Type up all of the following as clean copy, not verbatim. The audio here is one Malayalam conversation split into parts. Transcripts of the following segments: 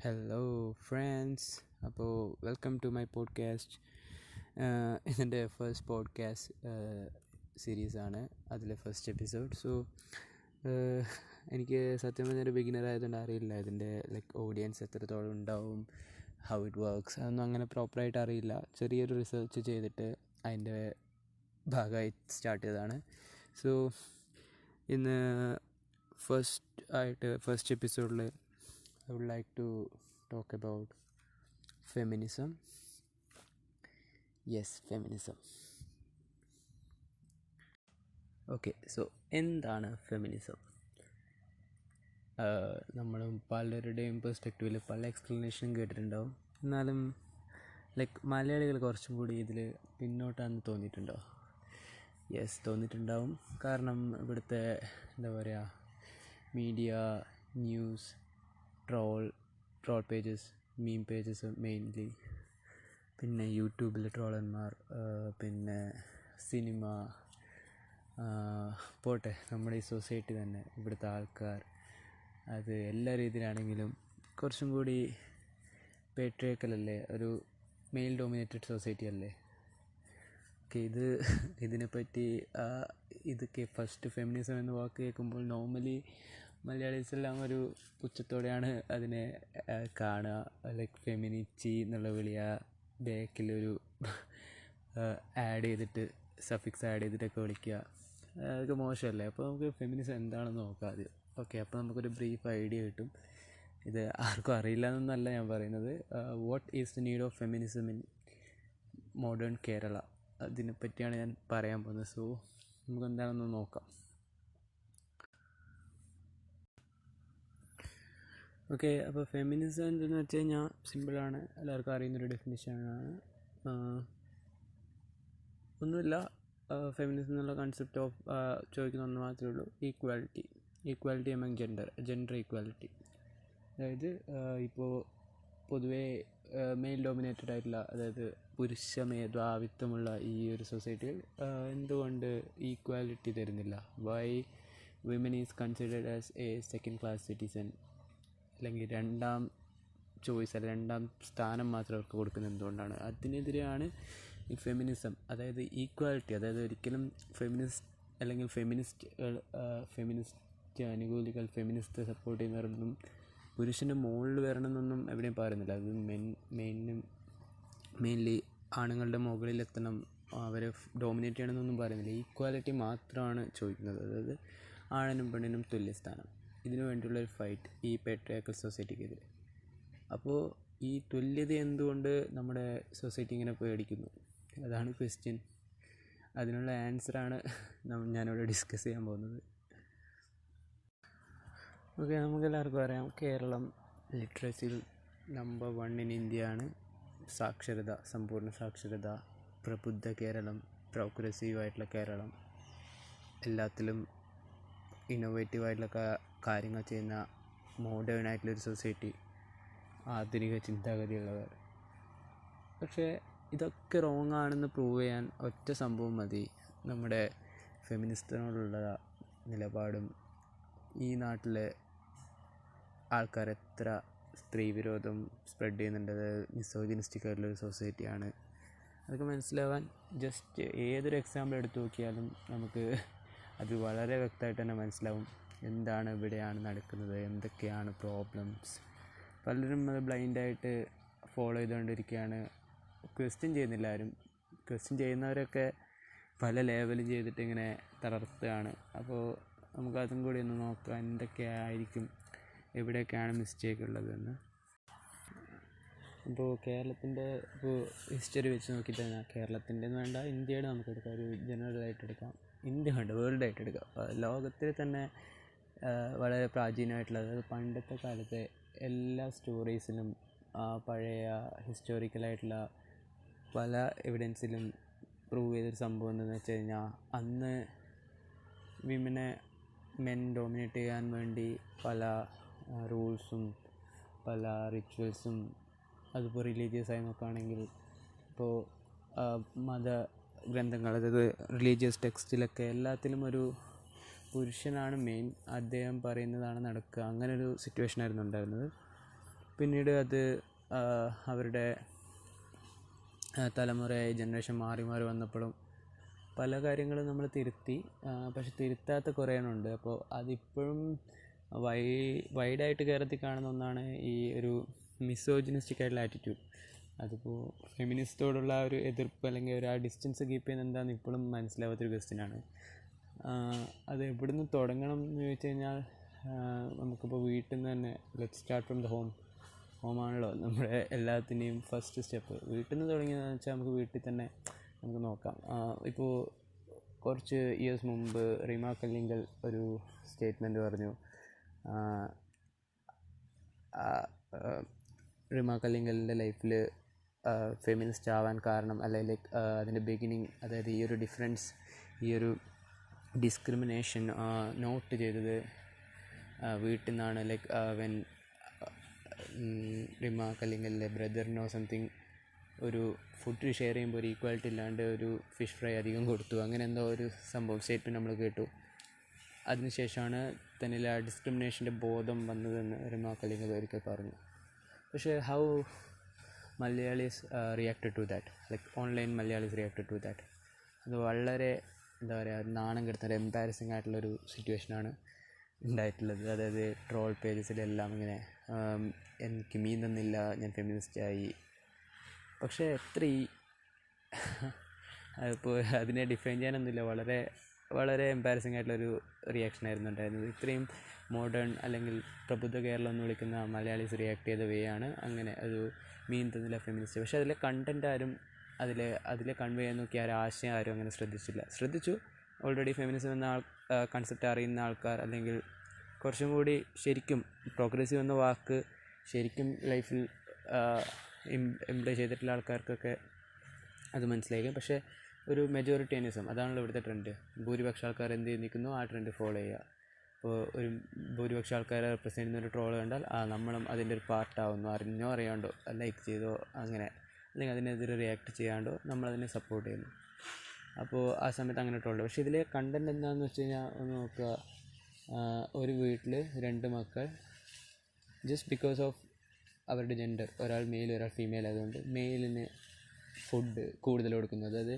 ഹലോ ഫ്രണ്ട്സ്, അപ്പോൾ വെൽക്കം ടു മൈ പോഡ്കാസ്റ്റ്. ഇതിൻ്റെ ഫസ്റ്റ് പോഡ്കാസ്റ്റ് സീരീസാണ്, അതിലെ ഫസ്റ്റ് എപ്പിസോഡ്. സോ എനിക്ക് സത്യം പറഞ്ഞൊരു ബിഗിനർ ആയതുകൊണ്ട് അറിയില്ല ഇതിൻ്റെ ഓഡിയൻസ് എത്രത്തോളം ഉണ്ടാവും, ഹൗ ഇറ്റ് വർക്ക്സ്, അതൊന്നും അങ്ങനെ പ്രോപ്പറായിട്ട് അറിയില്ല. ചെറിയൊരു റിസർച്ച് ചെയ്തിട്ട് അതിൻ്റെ ഭാഗമായി സ്റ്റാർട്ട് ചെയ്തതാണ്. സോ ഇന്ന് ഫസ്റ്റ് എപ്പിസോഡിൽ I would like to talk about feminism. Yes, feminism. Okay, so എന്താണ് ഫെമിനിസം? നമ്മളും പലരുടെയും പെർസ്പെക്റ്റീവിൽ പല എക്സ്പ്ലനേഷനും കേട്ടിട്ടുണ്ടാവും. എന്നാലും മലയാളികൾ കുറച്ചും കൂടി ഇതിൽ പിന്നോട്ടാണെന്ന് തോന്നിയിട്ടുണ്ടോ? യെസ്, തോന്നിയിട്ടുണ്ടാവും. കാരണം ഇവിടുത്തെ മീഡിയ, ന്യൂസ്, ട്രോൾ പേജസ്, മീം പേജസ് മെയിൻലി, പിന്നെ യൂട്യൂബിൽ ട്രോളന്മാർ, പിന്നെ സിനിമ, പോട്ടെ നമ്മുടെ ഈ സൊസൈറ്റി തന്നെ, ഇവിടുത്തെ ആൾക്കാർ, അത് എല്ലാ രീതിയിലാണെങ്കിലും കുറച്ചും കൂടി പേട്രിയാർക്കലല്ലേ, ഒരു മെയിൽ ഡോമിനേറ്റഡ് സൊസൈറ്റി അല്ലേ. ഇതിനെപ്പറ്റി ഇതൊക്കെ ഫസ്റ്റ് ഫെമിനിസം എന്ന വാക്ക് കേൾക്കുമ്പോൾ നോർമലി മലയാളീസെല്ലാം ഒരു പുച്ഛത്തോടെയാണ് അതിനെ കാണുക. ഫെമിനിറ്റി എന്നുള്ള വിളിയ ബാക്കിലൊരു ആഡ് ചെയ്തിട്ട്, സഫിക്സ് ആഡ് ചെയ്തിട്ടൊക്കെ വിളിക്കുക, അതൊക്കെ മോശമല്ലേ. അപ്പോൾ നമുക്ക് ഫെമിനിസം എന്താണെന്ന് നോക്കാം ആദ്യം. ഓക്കെ, അപ്പോൾ നമുക്കൊരു ബ്രീഫ് ഐഡിയ കിട്ടും. ഇത് ആർക്കും അറിയില്ല എന്നല്ല ഞാൻ പറയുന്നത്. What is the need of feminism in modern Kerala, അതിനെപ്പറ്റിയാണ് ഞാൻ പറയാൻ പോകുന്നത്. സോ നമുക്ക് എന്താണെന്ന് നോക്കാം. ഓക്കെ, അപ്പോൾ ഫെമിനിസം എന്തെന്ന് വെച്ച് കഴിഞ്ഞാൽ സിമ്പിളാണ്, എല്ലാവർക്കും അറിയുന്നൊരു ഡെഫിനിഷനാണ്. ഒന്നുമില്ല, ഫെമിനിസം എന്നുള്ള കൺസെപ്റ്റ് ഓഫ് ചോദിക്കുന്ന ഒന്ന് മാത്രമേ ഉള്ളൂ: ഈക്വാലിറ്റി എമംഗ് ജെൻഡർ ഈക്വാലിറ്റി. അതായത് ഇപ്പോൾ പൊതുവേ മെയിൽ ഡോമിനേറ്റഡ് ആയിട്ടുള്ള, അതായത് പുരുഷ മേധാവിത്വമുള്ള ഈ ഒരു സൊസൈറ്റിയിൽ എന്തുകൊണ്ട് ഈക്വാലിറ്റി തരുന്നില്ല? Why women is considered as a second class citizen, അല്ലെങ്കിൽ രണ്ടാം ചോയ്സ്, അല്ലെങ്കിൽ രണ്ടാം സ്ഥാനം മാത്രം അവർക്ക് കൊടുക്കുന്നത് എന്തുകൊണ്ടാണ്? അതിനെതിരെയാണ് ഈ ഫെമിനിസം, അതായത് ഈക്വാലിറ്റി. അതായത് ഒരിക്കലും ഫെമിനിസ്റ്റ് അനുകൂലികൾ, ഫെമിനിസ്റ്റ് സപ്പോർട്ട് ചെയ്യുന്നവരൊന്നും പുരുഷൻ്റെ മുകളിൽ വരണമെന്നൊന്നും എവിടെയും പറയുന്നില്ല. അത് മെയിൻലി ആണുങ്ങളുടെ മുകളിലെത്തണം, അവരെ ഡോമിനേറ്റ് ചെയ്യണമെന്നൊന്നും പറയുന്നില്ല. ഈക്വാലിറ്റി മാത്രമാണ് ചോദിക്കുന്നത്, അതായത് ആണിനും പെണ്ണിനും തുല്യസ്ഥാനം. ഇതിനു വേണ്ടിയുള്ളൊരു ഫൈറ്റ് ഈ പേട്രിയാർക്കൽ സൊസൈറ്റിക്കെതിരെ. അപ്പോൾ ഈ തുല്യത എന്തുകൊണ്ട് നമ്മുടെ സൊസൈറ്റി ഇങ്ങനെ പേടിക്കുന്നു? അതാണ് ക്വസ്റ്റ്യൻ. അതിനുള്ള ആൻസറാണ് ഞാനിവിടെ ഡിസ്കസ് ചെയ്യാൻ പോകുന്നത്. ഓക്കെ, നമുക്കെല്ലാവർക്കും അറിയാം, കേരളം ലിറ്ററസിയിൽ നമ്പർ 1 ഇൻ ഇന്ത്യയാണ്. സാക്ഷരത, സമ്പൂർണ്ണ സാക്ഷരത, പ്രബുദ്ധ കേരളം, പ്രോഗ്രസീവായിട്ടുള്ള കേരളം, എല്ലാത്തിലും ഇന്നോവേറ്റീവായിട്ടുള്ള കാര്യങ്ങൾ ചെയ്യുന്ന മോഡേൺ ആയിട്ടുള്ളൊരു സൊസൈറ്റി, ആധുനിക ചിന്താഗതിയുള്ളവർ. പക്ഷേ ഇതൊക്കെ റോങ് ആണെന്ന് പ്രൂവ് ചെയ്യാൻ ഒറ്റ സംഭവം മതി: നമ്മുടെ ഫെമിനിസ്റ്റിനോടുള്ള നിലപാടും. ഈ നാട്ടിലെ ആൾക്കാർ എത്ര സ്ത്രീ വിരോധം സ്പ്രെഡ് ചെയ്യുന്നുണ്ട്, അതായത് മിസോജിനിസ്റ്റിക് ആയിട്ടുള്ളൊരു സൊസൈറ്റിയാണ്. അതൊക്കെ മനസ്സിലാവാൻ ജസ്റ്റ് ഏതൊരു എക്സാമ്പിൾ എടുത്തു നോക്കിയാലും നമുക്ക് അത് വളരെ വ്യക്തമായിട്ട് തന്നെ മനസ്സിലാവും എന്താണ് ഇവിടെയാണ് നടക്കുന്നത്, എന്തൊക്കെയാണ് പ്രോബ്ലംസ്. പലരും അത് ബ്ലൈൻഡായിട്ട് ഫോളോ ചെയ്തുകൊണ്ടിരിക്കുകയാണ്, ക്വസ്റ്റ്യൻ ചെയ്യുന്നില്ല ആരും. ക്വസ്റ്റ്യൻ ചെയ്യുന്നവരൊക്കെ പല ലെവലും ചെയ്തിട്ട് ഇങ്ങനെ തളർത്തുകയാണ്. അപ്പോൾ നമുക്കതും കൂടി ഒന്ന് നോക്കാം, എന്തൊക്കെയായിരിക്കും, എവിടെയൊക്കെയാണ് മിസ്റ്റേക്ക് ഉള്ളതെന്ന്. ഇപ്പോൾ കേരളത്തിൻ്റെ ഹിസ്റ്ററി വെച്ച് നോക്കിക്കഴിഞ്ഞാൽ, കേരളത്തിൻ്റെ എന്ന് വേണ്ട, ഇന്ത്യയുടെ നമുക്കെടുക്കാം, ഒരു ജനറലായിട്ട് എടുക്കാം. ഇന്ത്യ വേണ്ട, വേൾഡായിട്ട് എടുക്കാം. ലോകത്തിൽ തന്നെ വളരെ പ്രാചീനമായിട്ടുള്ള, അതായത് പണ്ടത്തെ കാലത്തെ എല്ലാ സ്റ്റോറീസിലും, പഴയ ഹിസ്റ്റോറിക്കലായിട്ടുള്ള പല എവിഡൻസിലും പ്രൂവ് ചെയ്തൊരു സംഭവം എന്താണെന്ന് വെച്ച് കഴിഞ്ഞാൽ, അന്ന് മെൻ ഡോമിനേറ്റ് ചെയ്യാൻ വേണ്ടി പല റൂൾസും പല റിച്വൽസും, അതിപ്പോൾ റിലീജിയസ് ആയി നോക്കുകയാണെങ്കിൽ ഇപ്പോൾ മതഗ്രന്ഥങ്ങൾ, അതായത് റിലീജിയസ് ടെക്സ്റ്റിലൊക്കെ എല്ലാത്തിലും ഒരു പുരുഷനാണ് മെയിൻ, അദ്ദേഹം പറയുന്നതാണ് നടക്കുക, അങ്ങനൊരു സിറ്റുവേഷനായിരുന്നു ഉണ്ടായിരുന്നത്. പിന്നീട് അത് അവരുടെ തലമുറയായി ജനറേഷൻ മാറി മാറി വന്നപ്പോഴും പല കാര്യങ്ങളും നമ്മൾ തിരുത്തി. പക്ഷെ തിരുത്താത്ത കുറേ എണ്ണമുണ്ട്. അപ്പോൾ അതിപ്പോഴും വൈഡായിട്ട് കേരളത്തിൽ കാണുന്ന ഒന്നാണ് ഈ ഒരു മിസോജിനിസ്റ്റിക് ആയിട്ടുള്ള ആറ്റിറ്റ്യൂഡ്. അതിപ്പോൾ ഫെമിനിസ്റ്റോടുള്ള ആ ഒരു എതിർപ്പ് അല്ലെങ്കിൽ ഒരു ആ ഡിസ്റ്റൻസ് കീപ്പ് ചെയ്യുന്നത് എന്താണെന്ന് ഇപ്പോഴും മനസ്സിലാവാത്തൊരു ക്വസ്റ്റ്യനാണ്. അത് എവിടുന്ന് തുടങ്ങണം എന്ന് ചോദിച്ചു കഴിഞ്ഞാൽ നമുക്കിപ്പോൾ വീട്ടിൽ നിന്ന് തന്നെ ലെറ്റ് സ്റ്റാർട്ട് ഫ്രം ദ ഹോമാണല്ലോ നമ്മുടെ എല്ലാത്തിൻ്റെയും ഫസ്റ്റ് സ്റ്റെപ്പ്. വീട്ടിൽ നിന്ന് തുടങ്ങിയതെന്ന് വെച്ചാൽ നമുക്ക് വീട്ടിൽ തന്നെ നമുക്ക് നോക്കാം. ഇപ്പോൾ കുറച്ച് ഇയേഴ്സ് മുമ്പ് റീമാ കല്ലിങ്കൽ ഒരു സ്റ്റേറ്റ്മെൻറ്റ് പറഞ്ഞു. റീമാ കല്ലിങ്കലിൻ്റെ ലൈഫിൽ ഫെമിനിസ്റ്റ് ആവാൻ കാരണം അല്ലെങ്കിൽ അതിൻ്റെ ബിഗിനിങ്, അതായത് ഈ ഒരു ഡിഫറൻസ്, ഈ ഒരു ഡിസ്ക്രിമിനേഷൻ നോട്ട് ചെയ്തത് വീട്ടിൽ നിന്നാണ്. ലൈക്ക് വെൻ റീമാ കല്ലിങ്കലിൻ്റെ ബ്രദറിനോ സംതിങ് ഒരു ഫുഡ് ഷെയർ ചെയ്യുമ്പോൾ ഒരു ഈക്വാലിറ്റി ഇല്ലാണ്ട് ഒരു ഫിഷ് ഫ്രൈ അധികം കൊടുത്തു, അങ്ങനെ എന്തോ ഒരു സംഭവം സ്റ്റേറ്റ്മെൻറ്റ് നമ്മൾ കേട്ടു. അതിനുശേഷമാണ് തന്നിൽ ആ ഡിസ്ക്രിമിനേഷൻ്റെ ബോധം വന്നതെന്ന് റീമാ കല്ലിങ്കൽ ഒരിക്കൽ പറഞ്ഞു. പക്ഷേ how Malayalis reacted to that, like online Malayalis reacted to that, അത് വളരെ എന്താ പറയുക, നാണം കെടുത്തുന്ന എംബാരസിങ് ആയിട്ടുള്ളൊരു സിറ്റുവേഷനാണ് ഉണ്ടായിട്ടുള്ളത്. അതായത് ട്രോൾ പേജസിലെല്ലാം ഇങ്ങനെ എനിക്ക് മീൻ തന്നില്ല, ഞാൻ ഫെമിനിസ്റ്റായി. പക്ഷേ അതിപ്പോൾ അതിനെ ഡിഫൈൻ ചെയ്യാനൊന്നുമില്ല, വളരെ വളരെ എംബാരസിങ് ആയിട്ടുള്ളൊരു റിയാക്ഷനായിരുന്നു ഉണ്ടായിരുന്നത്. ഇത്രയും മോഡേൺ അല്ലെങ്കിൽ പ്രബുദ്ധ കേരളം എന്ന് വിളിക്കുന്ന മലയാളീസ് റിയാക്ട് ചെയ്ത വേ ആണ് അങ്ങനെ. ഒരു മീൻ തന്നില്ല ഫെമിനിസ്റ്റ്. പക്ഷേ അതിലെ കണ്ടൻറ്റ് ആരും അതിലെ കൺവേ ചെയ്യാൻ നോക്കി ആശയം ആരും അങ്ങനെ ശ്രദ്ധിച്ചു. ഓൾറെഡി ഫെമിനിസം എന്ന കൺസെപ്റ്റ് അറിയുന്ന ആൾക്കാർ, അല്ലെങ്കിൽ കുറച്ചും കൂടി ശരിക്കും പ്രോഗ്രസീവ് എന്ന വാക്ക് ശരിക്കും ലൈഫിൽ എംപ്ലോയ് ചെയ്തിട്ടുള്ള ആൾക്കാർക്കൊക്കെ അത് മനസ്സിലായിരിക്കും. പക്ഷേ ഒരു മെജോറിറ്റേനിസം, അതാണല്ലോ ഇവിടുത്തെ ട്രെൻഡ്. ഭൂരിപക്ഷ ആൾക്കാർ എന്ത് നിൽക്കുന്നു ആ ട്രെൻഡ് ഫോളോ ചെയ്യുക. ഇപ്പോൾ ഒരു ഭൂരിപക്ഷ ആൾക്കാരെ റെപ്രസെൻ്റ് ചെയ്യുന്ന ഒരു ട്രോൾ കണ്ടാൽ നമ്മളും അതിൻ്റെ ഒരു പാർട്ടാവുന്നു, അറിഞ്ഞോ അറിയാണ്ടോ, ലൈക്ക് ചെയ്തോ അങ്ങനെ, അല്ലെങ്കിൽ അതിനെതിരെ റിയാക്ട് ചെയ്യാണ്ടോ നമ്മളതിനെ സപ്പോർട്ട് ചെയ്യുന്നു. അപ്പോൾ ആ സമയത്ത് അങ്ങനെ ട്രോൾ. പക്ഷേ ഇതിലെ കണ്ടൻറ്റ് എന്താണെന്ന് വെച്ച് കഴിഞ്ഞാൽ ഒന്ന് നോക്കുക, ഒരു വീട്ടിൽ 2 മക്കൾ ജസ്റ്റ് ബിക്കോസ് ഓഫ് അവരുടെ ജെൻഡർ, ഒരാൾ മെയിൽ ഒരാൾ ഫീമെയിൽ ആയതുകൊണ്ട് മെയിലിന് ഫുഡ് കൂടുതൽ കൊടുക്കുന്നു. അതായത്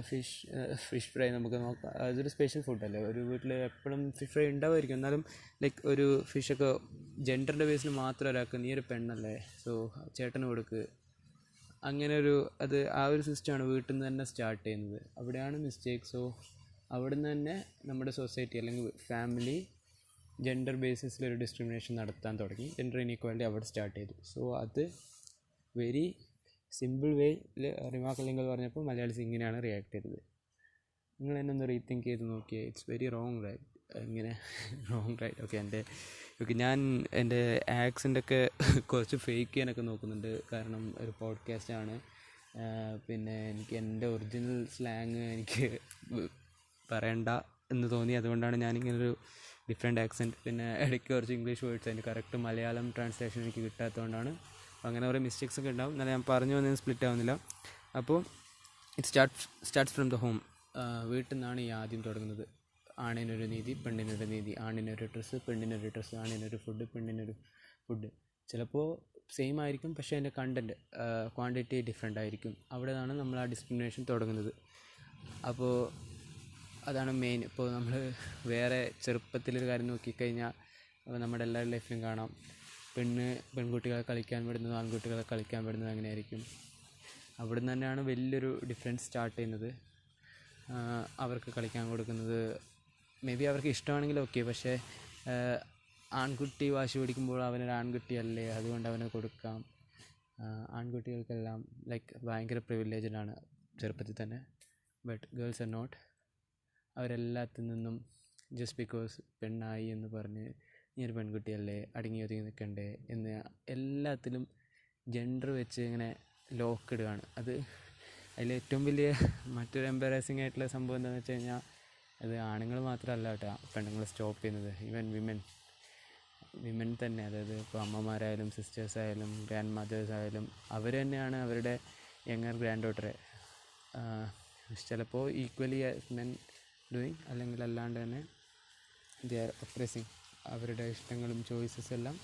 ഫിഷ് ഫ്രൈ നമുക്ക് നോക്കാം, അതൊരു സ്പെഷ്യൽ ഫുഡല്ലേ. ഒരു വീട്ടിൽ എപ്പോഴും ഫിഷ് ഫ്രൈ ഉണ്ടാവുമായിരിക്കും, എന്നാലും ലൈക്ക് ഒരു ഫിഷൊക്കെ ജെൻഡറിൻ്റെ ബേസിൽ മാത്രം ഒരാൾക്ക്, നീ ഒരു പെണ്ണല്ലേ സോ ചേട്ടന് കൊടുക്ക്, അങ്ങനെ ആ ഒരു സിസ്റ്റമാണ് വീട്ടിൽ നിന്ന് തന്നെ സ്റ്റാർട്ട് ചെയ്യുന്നത്. അവിടെയാണ് മിസ്റ്റേക്ക്. സോ അവിടെ നിന്ന് തന്നെ നമ്മുടെ സൊസൈറ്റി അല്ലെങ്കിൽ ഫാമിലി ജെൻഡർ ബേസിസിലൊരു ഡിസ്ക്രിമിനേഷൻ നടത്താൻ തുടങ്ങി. ജെൻഡർ ഇനീക്വാലിറ്റി അവിടെ സ്റ്റാർട്ട് ചെയ്തു. സോ അത് വെരി സിമ്പിൾ വേയിൽ റീമാ കല്ലിങ്കൽ പറഞ്ഞപ്പോൾ മലയാളീസ് ഇങ്ങനെയാണ് റിയാക്ട് ചെയ്തത്. നിങ്ങൾ എന്നെ ഒന്ന് റീതിങ്ക് ചെയ്ത് നോക്കിയേ. It's very wrong right. ഇങ്ങനെ റോങ് റൈറ്റ്. ഓക്കെ ഞാൻ എൻ്റെ ആക്സൻ്റൊക്കെ കുറച്ച് ഫേക്ക് ചെയ്യാനൊക്കെ നോക്കുന്നുണ്ട്, കാരണം ഒരു പോഡ്കാസ്റ്റാണ്. പിന്നെ എനിക്ക് എൻ്റെ ഒറിജിനൽ സ്ലാങ് എനിക്ക് പറയണ്ട എന്ന് തോന്നി, അതുകൊണ്ടാണ് ഞാനിങ്ങനൊരു ഡിഫറെൻറ്റ് ആക്സെൻറ്റ്. പിന്നെ ഇടയ്ക്ക് കുറച്ച് ഇംഗ്ലീഷ് വേർഡ്സ്, അതിൻ്റെ കറക്റ്റ് മലയാളം ട്രാൻസ്ലേഷൻ എനിക്ക് കിട്ടാത്തതുകൊണ്ടാണ്. അങ്ങനെ കുറേ മിസ്റ്റേക്സ് ഒക്കെ ഉണ്ടാവും. എന്നാലും ഞാൻ പറഞ്ഞു വന്നതിന് സ്പ്ലിറ്റ് ആവുന്നില്ല. അപ്പോൾ it starts from the home. വീട്ടിൽ നിന്നാണ് ഈ ആദ്യം തുടങ്ങുന്നത്. ആണിനൊരു നീതി, പെണ്ണിനൊരു നീതി. ആണിനൊരു ഡ്രസ്സ്, പെണ്ണിനൊരു ഡ്രസ്സ്. ആണിനൊരു ഫുഡ്, പെണ്ണിനൊരു ഫുഡ്. ചിലപ്പോൾ സെയിം ആയിരിക്കും, പക്ഷേ അതിൻ്റെ കണ്ടൻറ്റ് ക്വാണ്ടിറ്റി ഡിഫറെൻ്റ് ആയിരിക്കും. അവിടെ നിന്നാണ് നമ്മൾ ആ ഡിസ്ക്രിമിനേഷൻ തുടങ്ങുന്നത്. അപ്പോൾ അതാണ് മെയിൻ. ഇപ്പോൾ നമ്മൾ വേറെ ചെറുപ്പത്തിലൊരു കാര്യം നോക്കിക്കഴിഞ്ഞാൽ നമ്മുടെ എല്ലാവരുടെ ലൈഫിലും കാണാം, പെൺകുട്ടികളെ കളിക്കാൻ വിടുന്നത്, ആൺകുട്ടികളെ കളിക്കാൻ വിടുന്നത് അങ്ങനെയായിരിക്കും. അവിടെ നിന്ന് തന്നെയാണ് വലിയൊരു ഡിഫറൻസ് സ്റ്റാർട്ട് ചെയ്യുന്നത്. അവർക്ക് കളിക്കാൻ കൊടുക്കുന്നത് മേ ബി അവർക്ക് ഇഷ്ടമാണെങ്കിൽ ഓക്കെ, പക്ഷേ ആൺകുട്ടി വാശി പിടിക്കുമ്പോൾ അവനൊരു ആൺകുട്ടിയല്ലേ, അതുകൊണ്ട് അവന് കൊടുക്കാം. ആൺകുട്ടികൾക്കെല്ലാം ലൈക്ക് ഭയങ്കര പ്രിവിലേജഡാണ് ചെറുപ്പത്തിൽ തന്നെ. But girls are not. അവരെല്ലാത്തിൽ നിന്നും ജസ്റ്റ് ബിക്കോസ് പെണ്ണായി എന്ന് പറഞ്ഞ് നീ ഒരു പെൺകുട്ടിയല്ലേ, അടങ്ങി ഒതുങ്ങി നിൽക്കണ്ടേ എന്ന് എല്ലാത്തിലും ജെൻഡർ വെച്ച് ഇങ്ങനെ ലോക്ക് ഇടുകയാണ്. അതിലേറ്റവും വലിയ മറ്റൊരു എംബാരസിങ് ആയിട്ടുള്ള സംഭവം എന്താണെന്ന് വെച്ച് കഴിഞ്ഞാൽ, അത് ആണുങ്ങൾ മാത്രമല്ല കേട്ടോ പെണ്ണുങ്ങൾ സ്റ്റോപ്പ് ചെയ്യുന്നത്. ഈവൻ വിമൻ തന്നെ, അതായത് ഇപ്പോൾ അമ്മമാരായാലും സിസ്റ്റേഴ്സായാലും ഗ്രാൻഡ് മദേഴ്സായാലും അവർ തന്നെയാണ് അവരുടെ യങ്ങർ ഗ്രാൻഡ് ഡോട്ടറെ ചിലപ്പോൾ ഈക്വലി മെൻ ഡൂയിങ്, അല്ലെങ്കിൽ അല്ലാണ്ട് തന്നെ ദേ ആർ ഒപ്രസിങ്. അവരുടെ ഇഷ്ടങ്ങളും ചോയ്സസ് എല്ലാം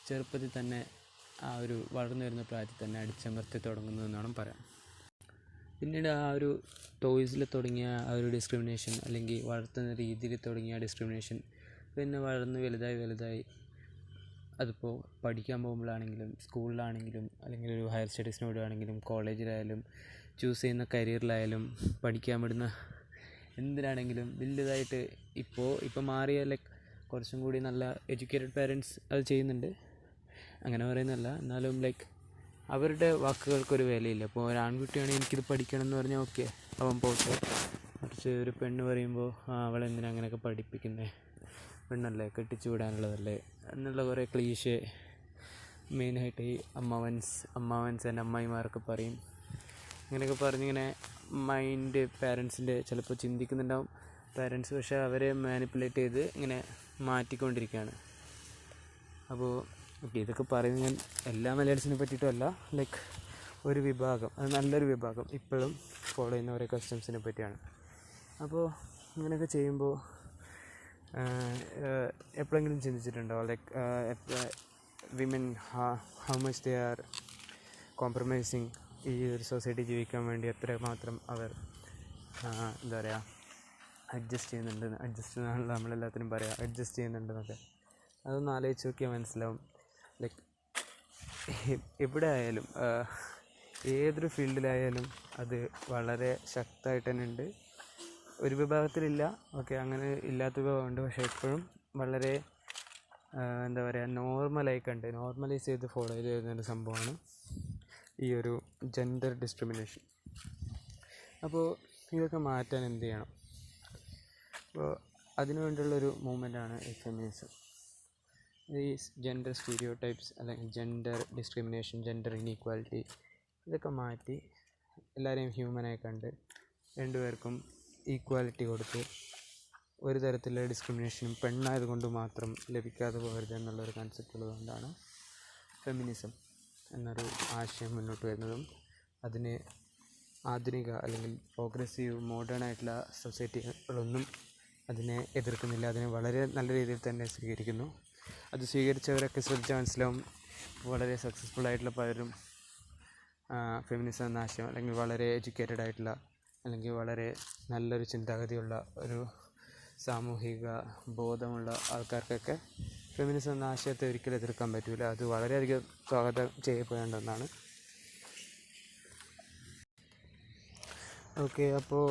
ചെറുപ്പത്തിൽ തന്നെ ആ ഒരു വളർന്നു വരുന്ന പ്രായത്തിൽ തന്നെ അടിച്ചമർത്തി തുടങ്ങുന്നു എന്നാണ് പറയാം. പിന്നീട് ആ ഒരു ടോയ്സിൽ തുടങ്ങിയ ആ ഒരു ഡിസ്ക്രിമിനേഷൻ, അല്ലെങ്കിൽ വളർത്തുന്ന രീതിയിൽ തുടങ്ങിയ ഡിസ്ക്രിമിനേഷൻ പിന്നെ വളർന്ന് വലുതായി അതിപ്പോൾ പഠിക്കാൻ പോകുമ്പോഴാണെങ്കിലും സ്കൂളിലാണെങ്കിലും അല്ലെങ്കിൽ ഒരു ഹയർ സ്റ്റഡീസിന് വിടുകയാണെങ്കിലും കോളേജിലായാലും ചൂസ് ചെയ്യുന്ന കരിയറിലായാലും പഠിക്കാൻ വിടുന്ന എന്തിനാണെങ്കിലും വലുതായിട്ട് ഇപ്പോൾ മാറിയ ലൈക്ക് കുറച്ചും കൂടി നല്ല എഡ്യൂക്കേറ്റഡ് പാരൻസ് അത് ചെയ്യുന്നുണ്ട്, അങ്ങനെ പറയുന്നതല്ല. എന്നാലും ലൈക്ക് അവരുടെ വാക്കുകൾക്കൊരു വിലയില്ല. ഇപ്പോൾ ഒരു ആൺകുട്ടിയാണെങ്കിൽ എനിക്കിത് പഠിക്കണം എന്ന് പറഞ്ഞാൽ ഓക്കെ, അവൻ പോട്ടെ. കുറച്ച് ഒരു പെണ്ണ് പറയുമ്പോൾ അവളെന്തിനാ അങ്ങനെയൊക്കെ പഠിപ്പിക്കുന്നത്, പെണ്ണല്ലേ, കെട്ടിച്ചു വിടാനുള്ളതല്ലേ എന്നുള്ള കുറേ ക്ലീഷേ മെയിനായിട്ട് ഈ അമ്മാവൻസ് ആൻഡ് അമ്മായിമാരൊക്കെ പറയും. ഇങ്ങനെയൊക്കെ പറഞ്ഞിങ്ങനെ മൈൻഡ് പാരൻസിൻ്റെ ചിലപ്പോൾ ചിന്തിക്കുന്നുണ്ടാവും പാരൻസ്, പക്ഷേ അവരെ മാനിപ്പുലേറ്റ് ചെയ്ത് ഇങ്ങനെ മാറ്റിക്കൊണ്ടിരിക്കുകയാണ്. അപ്പോൾ ഓക്കെ, ഇതൊക്കെ പറയുന്നത് ഞാൻ എല്ലാ മലയാളീസിനെ പറ്റിയിട്ടുമല്ല, ലൈക്ക് ഒരു വിഭാഗം, അത് നല്ലൊരു വിഭാഗം ഇപ്പോഴും ഫോളോ ചെയ്യുന്ന ഓരോ കസ്റ്റംസിനെ പറ്റിയാണ്. അപ്പോൾ ഇങ്ങനെയൊക്കെ ചെയ്യുമ്പോൾ എപ്പോഴെങ്കിലും ചിന്തിച്ചിട്ടുണ്ടോ like women how much they are compromising ഈ ഒരു സൊസൈറ്റി ജീവിക്കാൻ വേണ്ടി എത്രമാത്രം അവർ എന്താ പറയുക അഡ്ജസ്റ്റ് എന്നാണല്ലോ നമ്മളെല്ലാത്തിനും പറയുക, അഡ്ജസ്റ്റ് ചെയ്യുന്നുണ്ടെന്നൊക്കെ. അതൊന്ന് ആലോചിച്ച് നോക്കിയാൽ മനസ്സിലാവും. ലൈക്ക് എവിടെ ആയാലും ഏതൊരു ഫീൽഡിലായാലും അത് വളരെ ശക്തമായിട്ട് തന്നെ ഉണ്ട്. ഒരു വിഭാഗത്തിലില്ല, ഓക്കെ, അങ്ങനെ ഇല്ലാത്ത വിഭാഗമുണ്ട്, പക്ഷേ എപ്പോഴും വളരെ എന്താ പറയുക നോർമലൈസ് ചെയ്ത് ഫോളോ ചെയ്ത് വരുന്നൊരു സംഭവമാണ് ഈ ഒരു ജെൻഡർ ഡിസ്ക്രിമിനേഷൻ. അപ്പോൾ ഇതൊക്കെ മാറ്റാൻ എന്ത് ചെയ്യണം? അപ്പോൾ അതിനു വേണ്ടിയുള്ളൊരു മൂവ്മെൻറ്റാണ് ഈ ഫെമിനിസം. ഈ ജെൻഡർ സ്റ്റീരിയോടൈപ്സ് അല്ലെങ്കിൽ ജെൻഡർ ഡിസ്ക്രിമിനേഷൻ, ജെൻഡർ ഇനീക്വാലിറ്റി ഇതൊക്കെ മാറ്റി എല്ലാവരെയും ഹ്യൂമനായി കണ്ട് രണ്ടുപേർക്കും ഈക്വാലിറ്റി കൊടുത്ത് ഒരു തരത്തിലുള്ള ഡിസ്ക്രിമിനേഷനും പെണ്ണായതുകൊണ്ട് മാത്രം ലഭിക്കാതെ പോകരുത് എന്നുള്ളൊരു കൺസെപ്റ്റ് ഉള്ളതുകൊണ്ടാണ് ഫെമിനിസം എന്നൊരു ആശയം മുന്നോട്ട് വരുന്നതും അതിന് ആധുനിക അല്ലെങ്കിൽ പ്രോഗ്രസീവ് മോഡേൺ ആയിട്ടുള്ള സൊസൈറ്റികളൊന്നും അതിനെ എതിർക്കുന്നില്ല, അതിനെ വളരെ നല്ല രീതിയിൽ തന്നെ സ്വീകരിക്കുന്നു. അത് സ്വീകരിച്ചവരൊക്കെ ശ്രദ്ധിച്ചാൽ മനസ്സിലാവും, വളരെ സക്സസ്ഫുൾ ആയിട്ടുള്ള പലരും ഫെമിനിസം എന്ന ആശയം അല്ലെങ്കിൽ വളരെ എഡ്യൂക്കേറ്റഡ് ആയിട്ടുള്ള അല്ലെങ്കിൽ വളരെ നല്ലൊരു ചിന്താഗതിയുള്ള ഒരു സാമൂഹിക ബോധമുള്ള ആൾക്കാർക്കൊക്കെ ഫെമിനിസം എന്ന ആശയത്തെ ഒരിക്കലും എതിർക്കാൻ പറ്റില്ല. അത് വളരെയധികം സ്വാഗതം ചെയ്യപ്പെടേണ്ട ഒന്നാണ്. ഓക്കെ, അപ്പോൾ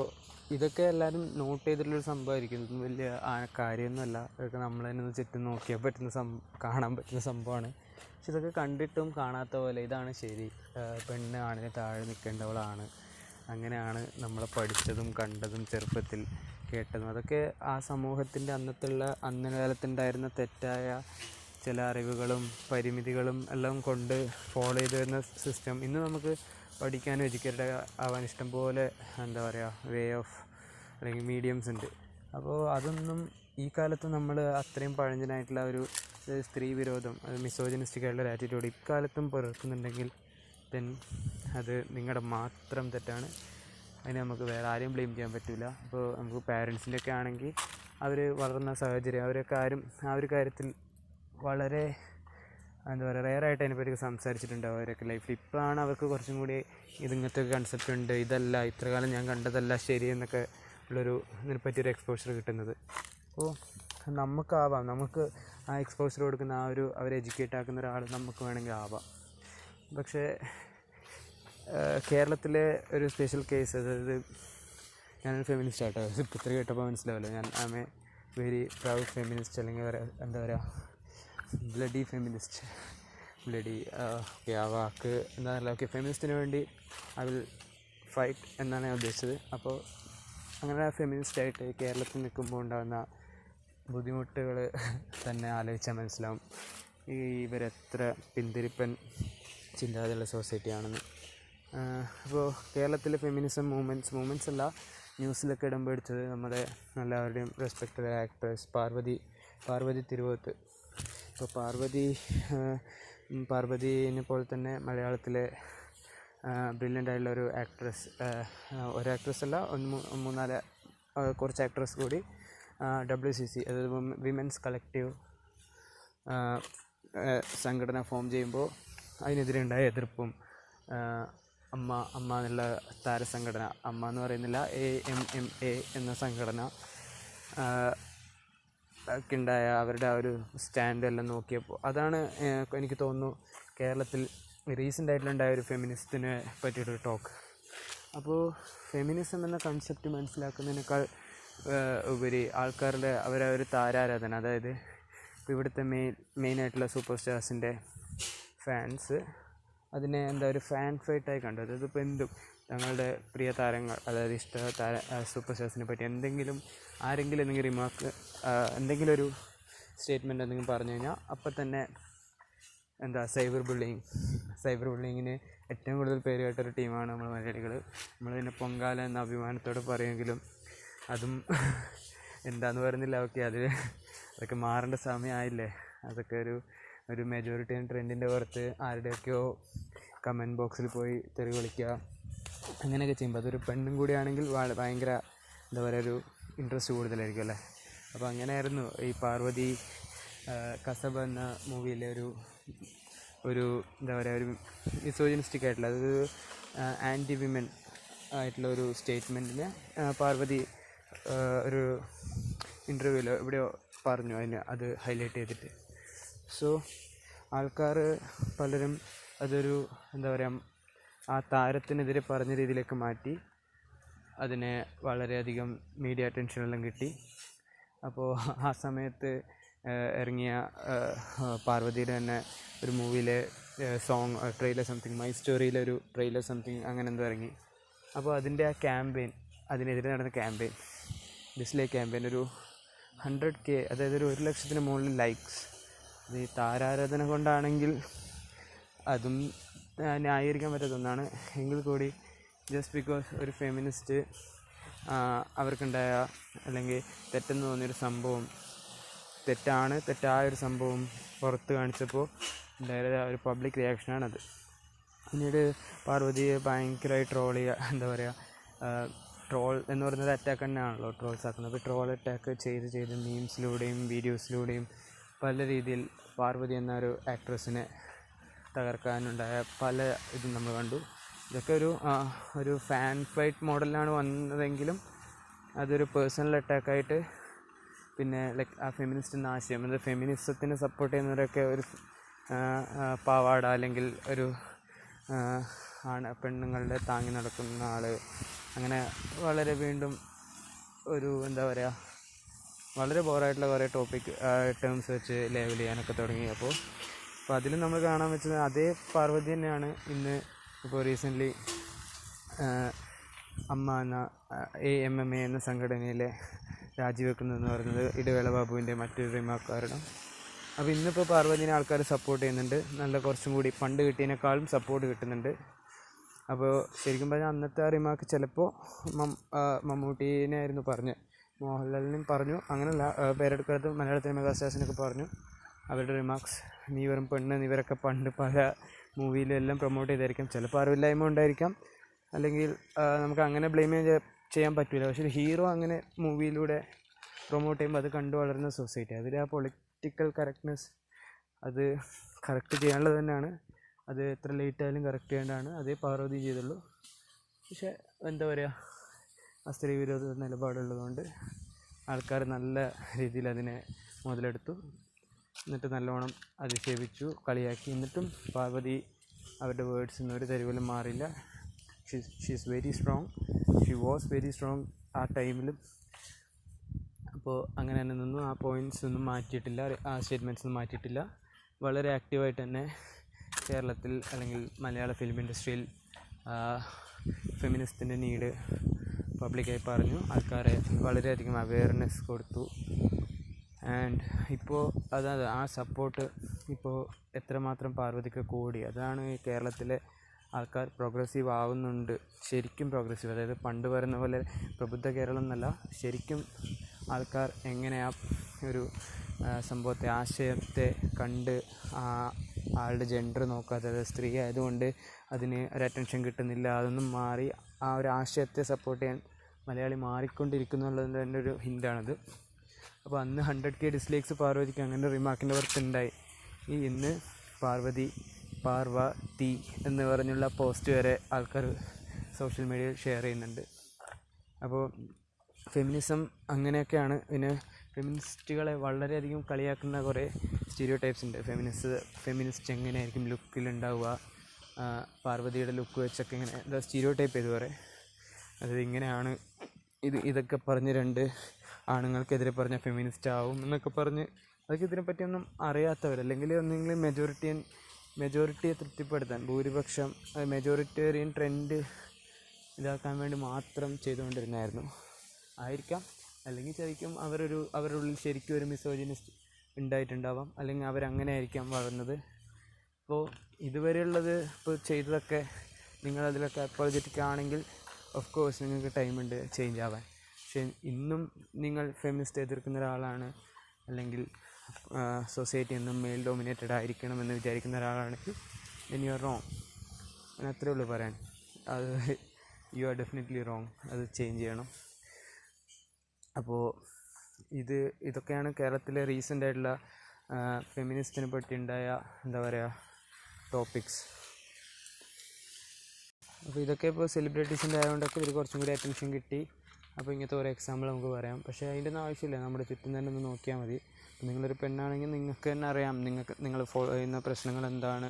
ഇതൊക്കെ എല്ലാവരും നോട്ട് ചെയ്തിട്ടുള്ളൊരു സംഭവമായിരിക്കും, ഇതൊന്നും വലിയ കാര്യമൊന്നുമല്ല. ഇതൊക്കെ നമ്മൾ തന്നെ ഒന്ന് ചുറ്റും നോക്കിയാൽ കാണാൻ പറ്റുന്ന സംഭവമാണ്. പക്ഷെ ഇതൊക്കെ കണ്ടിട്ടും കാണാത്ത പോലെ ഇതാണ് ശരി, പെണ്ണ് ആണിന് താഴെ നിൽക്കേണ്ടവളാണ്, അങ്ങനെയാണ് നമ്മൾ പഠിച്ചതും കണ്ടതും ചെറുപ്പത്തിൽ കേട്ടതും. അതൊക്കെ ആ സമൂഹത്തിൻ്റെ അന്നത്തെ കാലത്തുണ്ടായിരുന്ന തെറ്റായ ചില അറിവുകളും പരിമിതികളും എല്ലാം കൊണ്ട് ഫോളോ ചെയ്ത് വരുന്ന സിസ്റ്റം ഇന്ന് നമുക്ക് പഠിക്കാനും എഡ്യൂക്കേറ്റഡ് ആവാൻ ഇഷ്ടം പോലെ എന്താ പറയുക വേ ഓഫ് അല്ലെങ്കിൽ മീഡിയംസ് ഉണ്ട്. അപ്പോൾ അതൊന്നും ഈ കാലത്ത് നമ്മൾ അത്രയും പഴഞ്ചനായിട്ടുള്ള ഒരു സ്ത്രീ വിരോധം, മിസോജിനിസ്റ്റിക് ആയിട്ടുള്ള ഒരു ആറ്റിറ്റ്യൂഡ് ഇക്കാലത്തും പുലർത്തുന്നുണ്ടെങ്കിൽ ദെൻ അത് നിങ്ങളുടെ മാത്രം തെറ്റാണ്. അതിന് നമുക്ക് വേറെ ആരെയും ബ്ലെയിം ചെയ്യാൻ പറ്റില്ല. അപ്പോൾ നമുക്ക് പാരൻസിൻ്റെ ഒക്കെ ആണെങ്കിൽ അവർ വളർന്ന സാഹചര്യം അവരൊക്കെ ആ ഒരു കാര്യത്തിൽ വളരെ എന്താ പറയുക റെയറായിട്ട് അതിനെപ്പറ്റി സംസാരിച്ചിട്ടുണ്ടാവും അവരൊക്കെ ലൈഫിൽ. ഇപ്പോഴാണ് അവർക്ക് കുറച്ചും കൂടി ഇങ്ങനത്തെ കൺസെപ്റ്റ് ഉണ്ട്, ഇതല്ല ഇത്രകാലം ഞാൻ കണ്ടതല്ല ശരി എന്നൊക്കെ ഉള്ളൊരു ഇതിനെപ്പറ്റിയൊരു എക്സ്പോഷർ കിട്ടുന്നത്. അപ്പോൾ നമുക്ക് ആ എക്സ്പോഷർ കൊടുക്കുന്ന അവരെ എഡ്യൂക്കേറ്റ് ആക്കുന്ന ഒരാൾ നമുക്ക് വേണമെങ്കിൽ ആവാം. പക്ഷേ കേരളത്തിലെ ഒരു സ്പെഷ്യൽ കേസ്, അതായത് ഞാനൊരു ഫെമിനിസ്റ്റ് ആട്ടോ, ഇത്ര കേട്ടപ്പോൾ മനസ്സിലാവല്ലോ, ഞാൻ I M A very proud feminist, അല്ലെങ്കിൽ എന്താ പറയുക ബ്ലഡി ഫെമിനിസ്റ്റ്. ആ വാക്ക് എന്താ പറയുക, ഓക്കെ, ഫെമിനിസ്റ്റിന് വേണ്ടി ഐ വിൽ ഫൈറ്റ് എന്നാണ് ഞാൻ ഉദ്ദേശിച്ചത്. അപ്പോൾ അങ്ങനെ ഫെമിനിസ്റ്റായിട്ട് കേരളത്തിൽ നിൽക്കുമ്പോൾ ഉണ്ടാകുന്ന ബുദ്ധിമുട്ടുകൾ തന്നെ ആലോചിച്ചാൽ മനസ്സിലാവും ഇവരെത്ര പിന്തിരിപ്പൻ ചിന്താഗതിയുള്ള സൊസൈറ്റിയാണെന്ന്. അപ്പോൾ കേരളത്തിലെ ഫെമിനിസം മൂവ്മെൻറ്റ്സ് അല്ല, ന്യൂസിലൊക്കെ ഇടുമ്പോൾ എടുത്തത് നമ്മുടെ എല്ലാവരുടെയും റെസ്പെക്റ്റഡ് ആക്ട്രസ് പാർവതി തിരുവോത്ത്. ഇപ്പോൾ പാർവതിനെ പോലെ തന്നെ മലയാളത്തിലെ ബ്രില്യൻ്റ് ആയിട്ടുള്ള ഒരു ആക്ട്രസ് അല്ല, മൂന്നാല് കുറച്ച് ആക്ട്രസ് കൂടി WCC അതായത് വിമൻസ് കളക്റ്റീവ് സംഘടന ഫോം ചെയ്യുമ്പോൾ അതിനെതിരെ ഉണ്ടായ എതിർപ്പും അമ്മ അമ്മ എന്നുള്ള താരസംഘടന, അമ്മ എന്ന് പറയുന്നില്ല, AMMA എന്ന സംഘടന ഒക്കെയുണ്ടായ അവരുടെ ആ ഒരു സ്റ്റാൻഡെല്ലാം നോക്കിയപ്പോൾ അതാണ് എനിക്ക് തോന്നുന്നു കേരളത്തിൽ റീസെൻ്റായിട്ടുണ്ടായ ഒരു ഫെമിനിസ്റ്റിനെ പറ്റിയിട്ടൊരു ടോക്ക്. അപ്പോൾ ഫെമിനിസം എന്ന കൺസെപ്റ്റ് മനസ്സിലാക്കുന്നതിനേക്കാൾ ഉപരി ആൾക്കാരുടെ അവരെ ഒരു താരാരാധന, അതായത് ഇപ്പോൾ ഇവിടുത്തെ മെയിനായിട്ടുള്ള സൂപ്പർ സ്റ്റാർസിൻ്റെ ഫാൻസ് അതിനെ ഒരു ഫാൻ ഫൈറ്റായി കണ്ടു. അതായത് ഇപ്പോൾ എന്തും തങ്ങളുടെ പ്രിയ താരങ്ങൾ, അതായത് സൂപ്പർ സ്റ്റാർസിനെ പറ്റി ആരെങ്കിലും എന്തെങ്കിലും റിമാർക്ക്, എന്തെങ്കിലും ഒരു സ്റ്റേറ്റ്മെൻറ്റ് എന്തെങ്കിലും പറഞ്ഞു കഴിഞ്ഞാൽ അപ്പം തന്നെ സൈബർ ബുള്ളിങ്ങിന് ഏറ്റവും കൂടുതൽ പേര് കേട്ടൊരു ടീമാണ് നമ്മൾ മലയാളികൾ. നമ്മളതിനെ പൊങ്കാല എന്ന അഭിമാനത്തോടെ പറയുമെങ്കിലും അതും എന്താണെന്ന് പറയുന്നില്ല. ഓക്കെ, അതൊക്കെ മാറേണ്ട സമയമായില്ലേ. അതൊക്കെ ഒരു മെജോറിറ്റി ട്രെൻഡിൻ്റെ പുറത്ത് ആരുടെയൊക്കെയോ കമൻറ്റ് ബോക്സിൽ പോയി തെറി വിളിക്കുക അങ്ങനെയൊക്കെ ചെയ്യുമ്പോൾ അതൊരു പെണ്ണും കൂടിയാണെങ്കിൽ ഭയങ്കര ഒരു ഇൻട്രസ്റ്റ് കൂടുതലായിരിക്കും അല്ലേ. അപ്പോൾ അങ്ങനെയായിരുന്നു ഈ പാർവതി കസബ എന്ന മൂവിയിലെ ഒരു ഒരു മിസോജിനിസ്റ്റിക് ആയിട്ടുള്ള, അതൊരു ആൻറ്റി വിമൻ ആയിട്ടുള്ള ഒരു സ്റ്റേറ്റ്മെൻറ്റിനെ പാർവതി ഒരു ഇൻ്റർവ്യൂവിൽ എവിടെയോ പറഞ്ഞു, അത് ഹൈലൈറ്റ് ചെയ്തിട്ട്. സോ ആൾക്കാർ പലരും അതൊരു ആ താരത്തിനെതിരെ പറഞ്ഞ രീതിയിലേക്ക് മാറ്റി അതിനെ വളരെയധികം മീഡിയ അറ്റൻഷനെല്ലാം കിട്ടി. അപ്പോൾ ആ സമയത്ത് ഇറങ്ങിയ പാർവതിയുടെ തന്നെ ഒരു മൂവിയിലെ സോങ് ട്രെയിലർ സംതിങ്, മൈ സ്റ്റോറിയിലെ ഒരു ട്രെയിലർ സംതിങ് അങ്ങനെ എന്തോ ഇറങ്ങി. അപ്പോൾ അതിൻ്റെ ആ ക്യാമ്പയിൻ, അതിനെതിരെ നടന്ന ക്യാമ്പയിൻ, ഡിസ്ലൈക്ക് ക്യാമ്പയിൻ, ഒരു 100K, അതായത് ഒരു 1,00,000 മുകളിൽ ലൈക്സ്. അത് ഈ താരാരാധന കൊണ്ടാണെങ്കിൽ അതും ന്യായീകരിക്കാൻ പറ്റാത്ത ഒന്നാണ്. എങ്കിൽ കൂടി ജസ്റ്റ് ബിക്കോസ് ഒരു ഫെമിനിസ്റ്റ് അവർക്കുണ്ടായ അല്ലെങ്കിൽ തെറ്റെന്ന് തോന്നിയൊരു സംഭവം തെറ്റായൊരു സംഭവം പുറത്ത് കാണിച്ചപ്പോൾ ഉണ്ടായ ഒരു പബ്ലിക് റിയാക്ഷനാണത്. പിന്നീട് പാർവതിയെ ഭയങ്കരമായി ട്രോൾ ചെയ്യുക, ട്രോൾ എന്ന് പറയുന്നത് അറ്റാക്ക് തന്നെയാണല്ലോ, ട്രോൾസ് ആക്കുന്നത്. അപ്പോൾ ട്രോൾ അറ്റാക്ക് ചെയ്ത് മീംസിലൂടെയും വീഡിയോസിലൂടെയും പല രീതിയിൽ പാർവതി എന്നൊരു ആക്ട്രസിനെ തകർക്കാനുണ്ടായ പല ഇതും നമ്മൾ കണ്ടു. ഇതൊക്കെ ഒരു ഫാൻ ഫൈറ്റ് മോഡലിലാണ് വന്നതെങ്കിലും അതൊരു പേഴ്സണൽ അറ്റാക്കായിട്ട്, പിന്നെ ആ ഫെമിനിസ്റ്റ് എന്ന ആശയം, അത് ഫെമിനിസത്തിന് സപ്പോർട്ട് ചെയ്യുന്നവരൊക്കെ ഒരു പാവാട അല്ലെങ്കിൽ ഒരു പെണ്ണുങ്ങളുടെ താങ്ങി നടക്കുന്ന ആൾ, അങ്ങനെ വളരെ വീണ്ടും ഒരു വളരെ ബോറായിട്ടുള്ള കുറേ ടേംസ് വെച്ച് ലേബൽ ചെയ്യാനൊക്കെ തുടങ്ങി. അപ്പോൾ അതിലും നമ്മൾ കാണാൻ വെച്ചത് അതേ പാർവതി തന്നെയാണ് ഇന്ന് ഇപ്പോൾ റീസെൻ്റ്ലി അമ്മ എന്ന AMMA എന്ന സംഘടനയിലെ രാജിവെക്കുന്നതെന്ന് പറയുന്നത് ഇടവേള ബാബുവിൻ്റെ മറ്റൊരു റിമാർക്ക് കാരണം. അപ്പോൾ ഇന്നിപ്പോൾ പാർവതിനെ ആൾക്കാർ സപ്പോർട്ട് ചെയ്യുന്നുണ്ട്, നല്ല കുറച്ചും കൂടി പണ്ട് കിട്ടിയതിനേക്കാളും സപ്പോർട്ട് കിട്ടുന്നുണ്ട്. അപ്പോൾ ശരിക്കും പറഞ്ഞാൽ അന്നത്തെ ആ റിമാർക്ക് ചിലപ്പോൾ മമ്മൂട്ടീനെ ആയിരുന്നു പറഞ്ഞത്, മോഹൻലാലിനും പറഞ്ഞു, അങ്ങനെയല്ല പേരെടുക്കാത്ത മലയാളത്തിലെ മെഗാസ്റ്റാർസിനൊക്കെ പറഞ്ഞു അവരുടെ റിമാർക്സ്, നീ വെറും പെണ്ണ്, ഇവരൊക്കെ പണ്ട് പല മൂവിയിലും എല്ലാം പ്രൊമോട്ട് ചെയ്തായിരിക്കാം. ചിലപ്പോൾ അറിവില്ലായ്മ ഉണ്ടായിരിക്കാം, അല്ലെങ്കിൽ നമുക്ക് അങ്ങനെ ബ്ലെയിം ചെയ്യാൻ പറ്റില്ല. പക്ഷേ ഹീറോ അങ്ങനെ മൂവിയിലൂടെ പ്രൊമോട്ട് ചെയ്യുമ്പോൾ അത് കണ്ടു വളരുന്ന സൊസൈറ്റി, അതിൽ ആ പൊളിറ്റിക്കൽ കറക്റ്റ്നെസ് അത് കറക്റ്റ് ചെയ്യാനുള്ളത് തന്നെയാണ്. അത് എത്ര ലേറ്റ് ആയാലും കറക്റ്റ് ചെയ്യേണ്ടതാണ്. അതേ പാർവതി ചെയ്തുള്ളൂ. പക്ഷേ ആ സ്ത്രീ വിരോധ നിലപാടുള്ളതുകൊണ്ട് ആൾക്കാർ നല്ല രീതിയിൽ അതിനെ മുതലെടുത്തു, എന്നിട്ട് നല്ലോണം അധിക്ഷേപിച്ചു, കളിയാക്കി. എന്നിട്ടും പാർവതി അവരുടെ വേർഡ്സിൽ നിന്ന് ഒരു തരിപോലും മാറില്ല. She is very strong, she was very strong ആ ടൈമിലും. അപ്പോൾ അങ്ങനെ തന്നെ നിന്നു. ആ പോയിൻറ്റ്സ് ഒന്നും മാറ്റിയിട്ടില്ല, ആ സ്റ്റേറ്റ്മെൻറ്റ്സ് ഒന്നും മാറ്റിയിട്ടില്ല. വളരെ ആക്റ്റീവായിട്ട് തന്നെ കേരളത്തിൽ അല്ലെങ്കിൽ മലയാള ഫിലിം ഇൻഡസ്ട്രിയിൽ ഫെമിനിസ്റ്റിൻ്റെ നീഡ് പബ്ലിക്കായി പറഞ്ഞു, ആൾക്കാരെ വളരെയധികം അവെയർനെസ് കൊടുത്തു. ആൻഡ് ഇപ്പോൾ ആ സപ്പോർട്ട് ഇപ്പോൾ എത്രമാത്രം പാർവതിക്ക് കൂടി, അതാണ് കേരളത്തിലെ ആൾക്കാർ പ്രോഗ്രസീവ് ആവുന്നുണ്ട്, ശരിക്കും പ്രോഗ്രസീവ്. അതായത് പണ്ട് പറയുന്ന പോലെ പ്രബുദ്ധ കേരളം എന്നല്ല, ശരിക്കും ആൾക്കാർ എങ്ങനെയാ ഒരു സംഭവത്തെ, ആശയത്തെ കണ്ട് ആളുടെ ജെൻഡർ നോക്കാതെ, അതായത് സ്ത്രീ ആയതുകൊണ്ട് അതിന് ഒരു അറ്റൻഷൻ കിട്ടുന്നില്ല, അതൊന്നും മാറി ആ ഒരു ആശയത്തെ സപ്പോർട്ട് ചെയ്യാൻ മലയാളി മാറിക്കൊണ്ടിരിക്കുന്നു എന്നുള്ളതിൻ്റെ ഒരു ഹിൻ്റാണിത്. അപ്പോൾ അന്ന് 100K ഡിസ്ലൈക്സ് പാർവതിക്ക് അങ്ങനെ റിമാർക്കിൻ്റെ പുറത്തുണ്ടായി. ഇന്ന് പാർവതി പാർവ തീ എന്ന് പറഞ്ഞുള്ള പോസ്റ്റ് വരെ ആൾക്കാർ സോഷ്യൽ മീഡിയയിൽ ഷെയർ ചെയ്യുന്നുണ്ട്. അപ്പോൾ ഫെമിനിസം അങ്ങനെയൊക്കെയാണ്. പിന്നെ ഫെമിനിസ്റ്റുകളെ വളരെയധികം കളിയാക്കുന്ന കുറേ സ്റ്റീരിയോ ടൈപ്സ് ഉണ്ട്. ഫെമിനിസ്റ്റ് എങ്ങനെയായിരിക്കും ലുക്കിലുണ്ടാവുക, പാർവതിയുടെ ലുക്ക് വെച്ചൊക്കെ ഇങ്ങനെ എന്താ സ്റ്റീരിയോ ടൈപ്പ് ചെയ്ത് കുറേ, അതായത് ഇങ്ങനെയാണ് ഇതൊക്കെ പറഞ്ഞ് 2 ആണുങ്ങൾക്കെതിരെ പറഞ്ഞ ഫെമിനിസ്റ്റ് ആവും എന്നൊക്കെ പറഞ്ഞ്, അതൊക്കെ ഇതിനെപ്പറ്റിയൊന്നും അറിയാത്തവർ, അല്ലെങ്കിൽ ഒന്നെങ്കിലും മെജോറിറ്റിയെ തൃപ്തിപ്പെടുത്താൻ, ഭൂരിപക്ഷം മെജോറിറ്റേറിയൻ ട്രെൻഡ് ഇതാക്കാൻ വേണ്ടി മാത്രം ചെയ്തുകൊണ്ടിരുന്നായിരുന്നു ആയിരിക്കാം. അല്ലെങ്കിൽ ശരിക്കും അവരുടെ ഉള്ളിൽ ശരിക്കും ഒരു മിസോജിനിസ്റ്റ് ഉണ്ടായിട്ടുണ്ടാവാം, അല്ലെങ്കിൽ അവരങ്ങനെ ആയിരിക്കാം വളർന്നത്. അപ്പോൾ ഇതുവരെയുള്ളത് ഇപ്പോൾ ചെയ്തതൊക്കെ നിങ്ങളതിലൊക്കെ അപ്പോളജറ്റിക് ആണെങ്കിൽ ഓഫ് കോഴ്സ് നിങ്ങൾക്ക് ടൈമുണ്ട് ചേഞ്ച് ആവാൻ. പക്ഷേ ഇന്നും നിങ്ങൾ ഫെമിനിസ്റ്റ് എതിർക്കുന്ന ഒരാളാണ്, അല്ലെങ്കിൽ സൊസൈറ്റി എന്നും മെയിൽ ഡോമിനേറ്റഡ് ആയിരിക്കണം എന്ന് വിചാരിക്കുന്ന ഒരാളാണെങ്കിൽ ദെൻ യു ആർ റോങ്. അങ്ങനെ അത്രേ ഉള്ളൂ പറയാൻ. അത് യു ആർ ഡെഫിനറ്റ്ലി റോങ്. അത് ചേഞ്ച് ചെയ്യണം. അപ്പോൾ ഇതൊക്കെയാണ് കേരളത്തിലെ റീസെൻ്റ് ആയിട്ടുള്ള ഫെമിനിസ്റ്റിനെ പറ്റി ഉണ്ടായ എന്താ പറയുക ടോപ്പിക്സ്. അപ്പോൾ ഇതൊക്കെ ഇപ്പോൾ സെലിബ്രിറ്റീസിൻ്റെ ആയതുകൊണ്ടൊക്കെ ഇവർ കുറച്ചും കൂടി അറ്റൻഷൻ കിട്ടി. അപ്പോൾ ഇങ്ങനത്തെ ഓരോ എക്സാമ്പിൾ നമുക്ക് പറയാം. പക്ഷേ അതിൻ്റെ ഒന്നും ആവശ്യമില്ല. നമ്മുടെ ചുറ്റും തന്നെ ഒന്ന് നോക്കിയാൽ മതി. നിങ്ങളൊരു പെണ്ണാണെങ്കിൽ നിങ്ങൾക്ക് തന്നെ അറിയാം നിങ്ങൾ ഫോളോ ചെയ്യുന്ന പ്രശ്നങ്ങൾ എന്താണ്,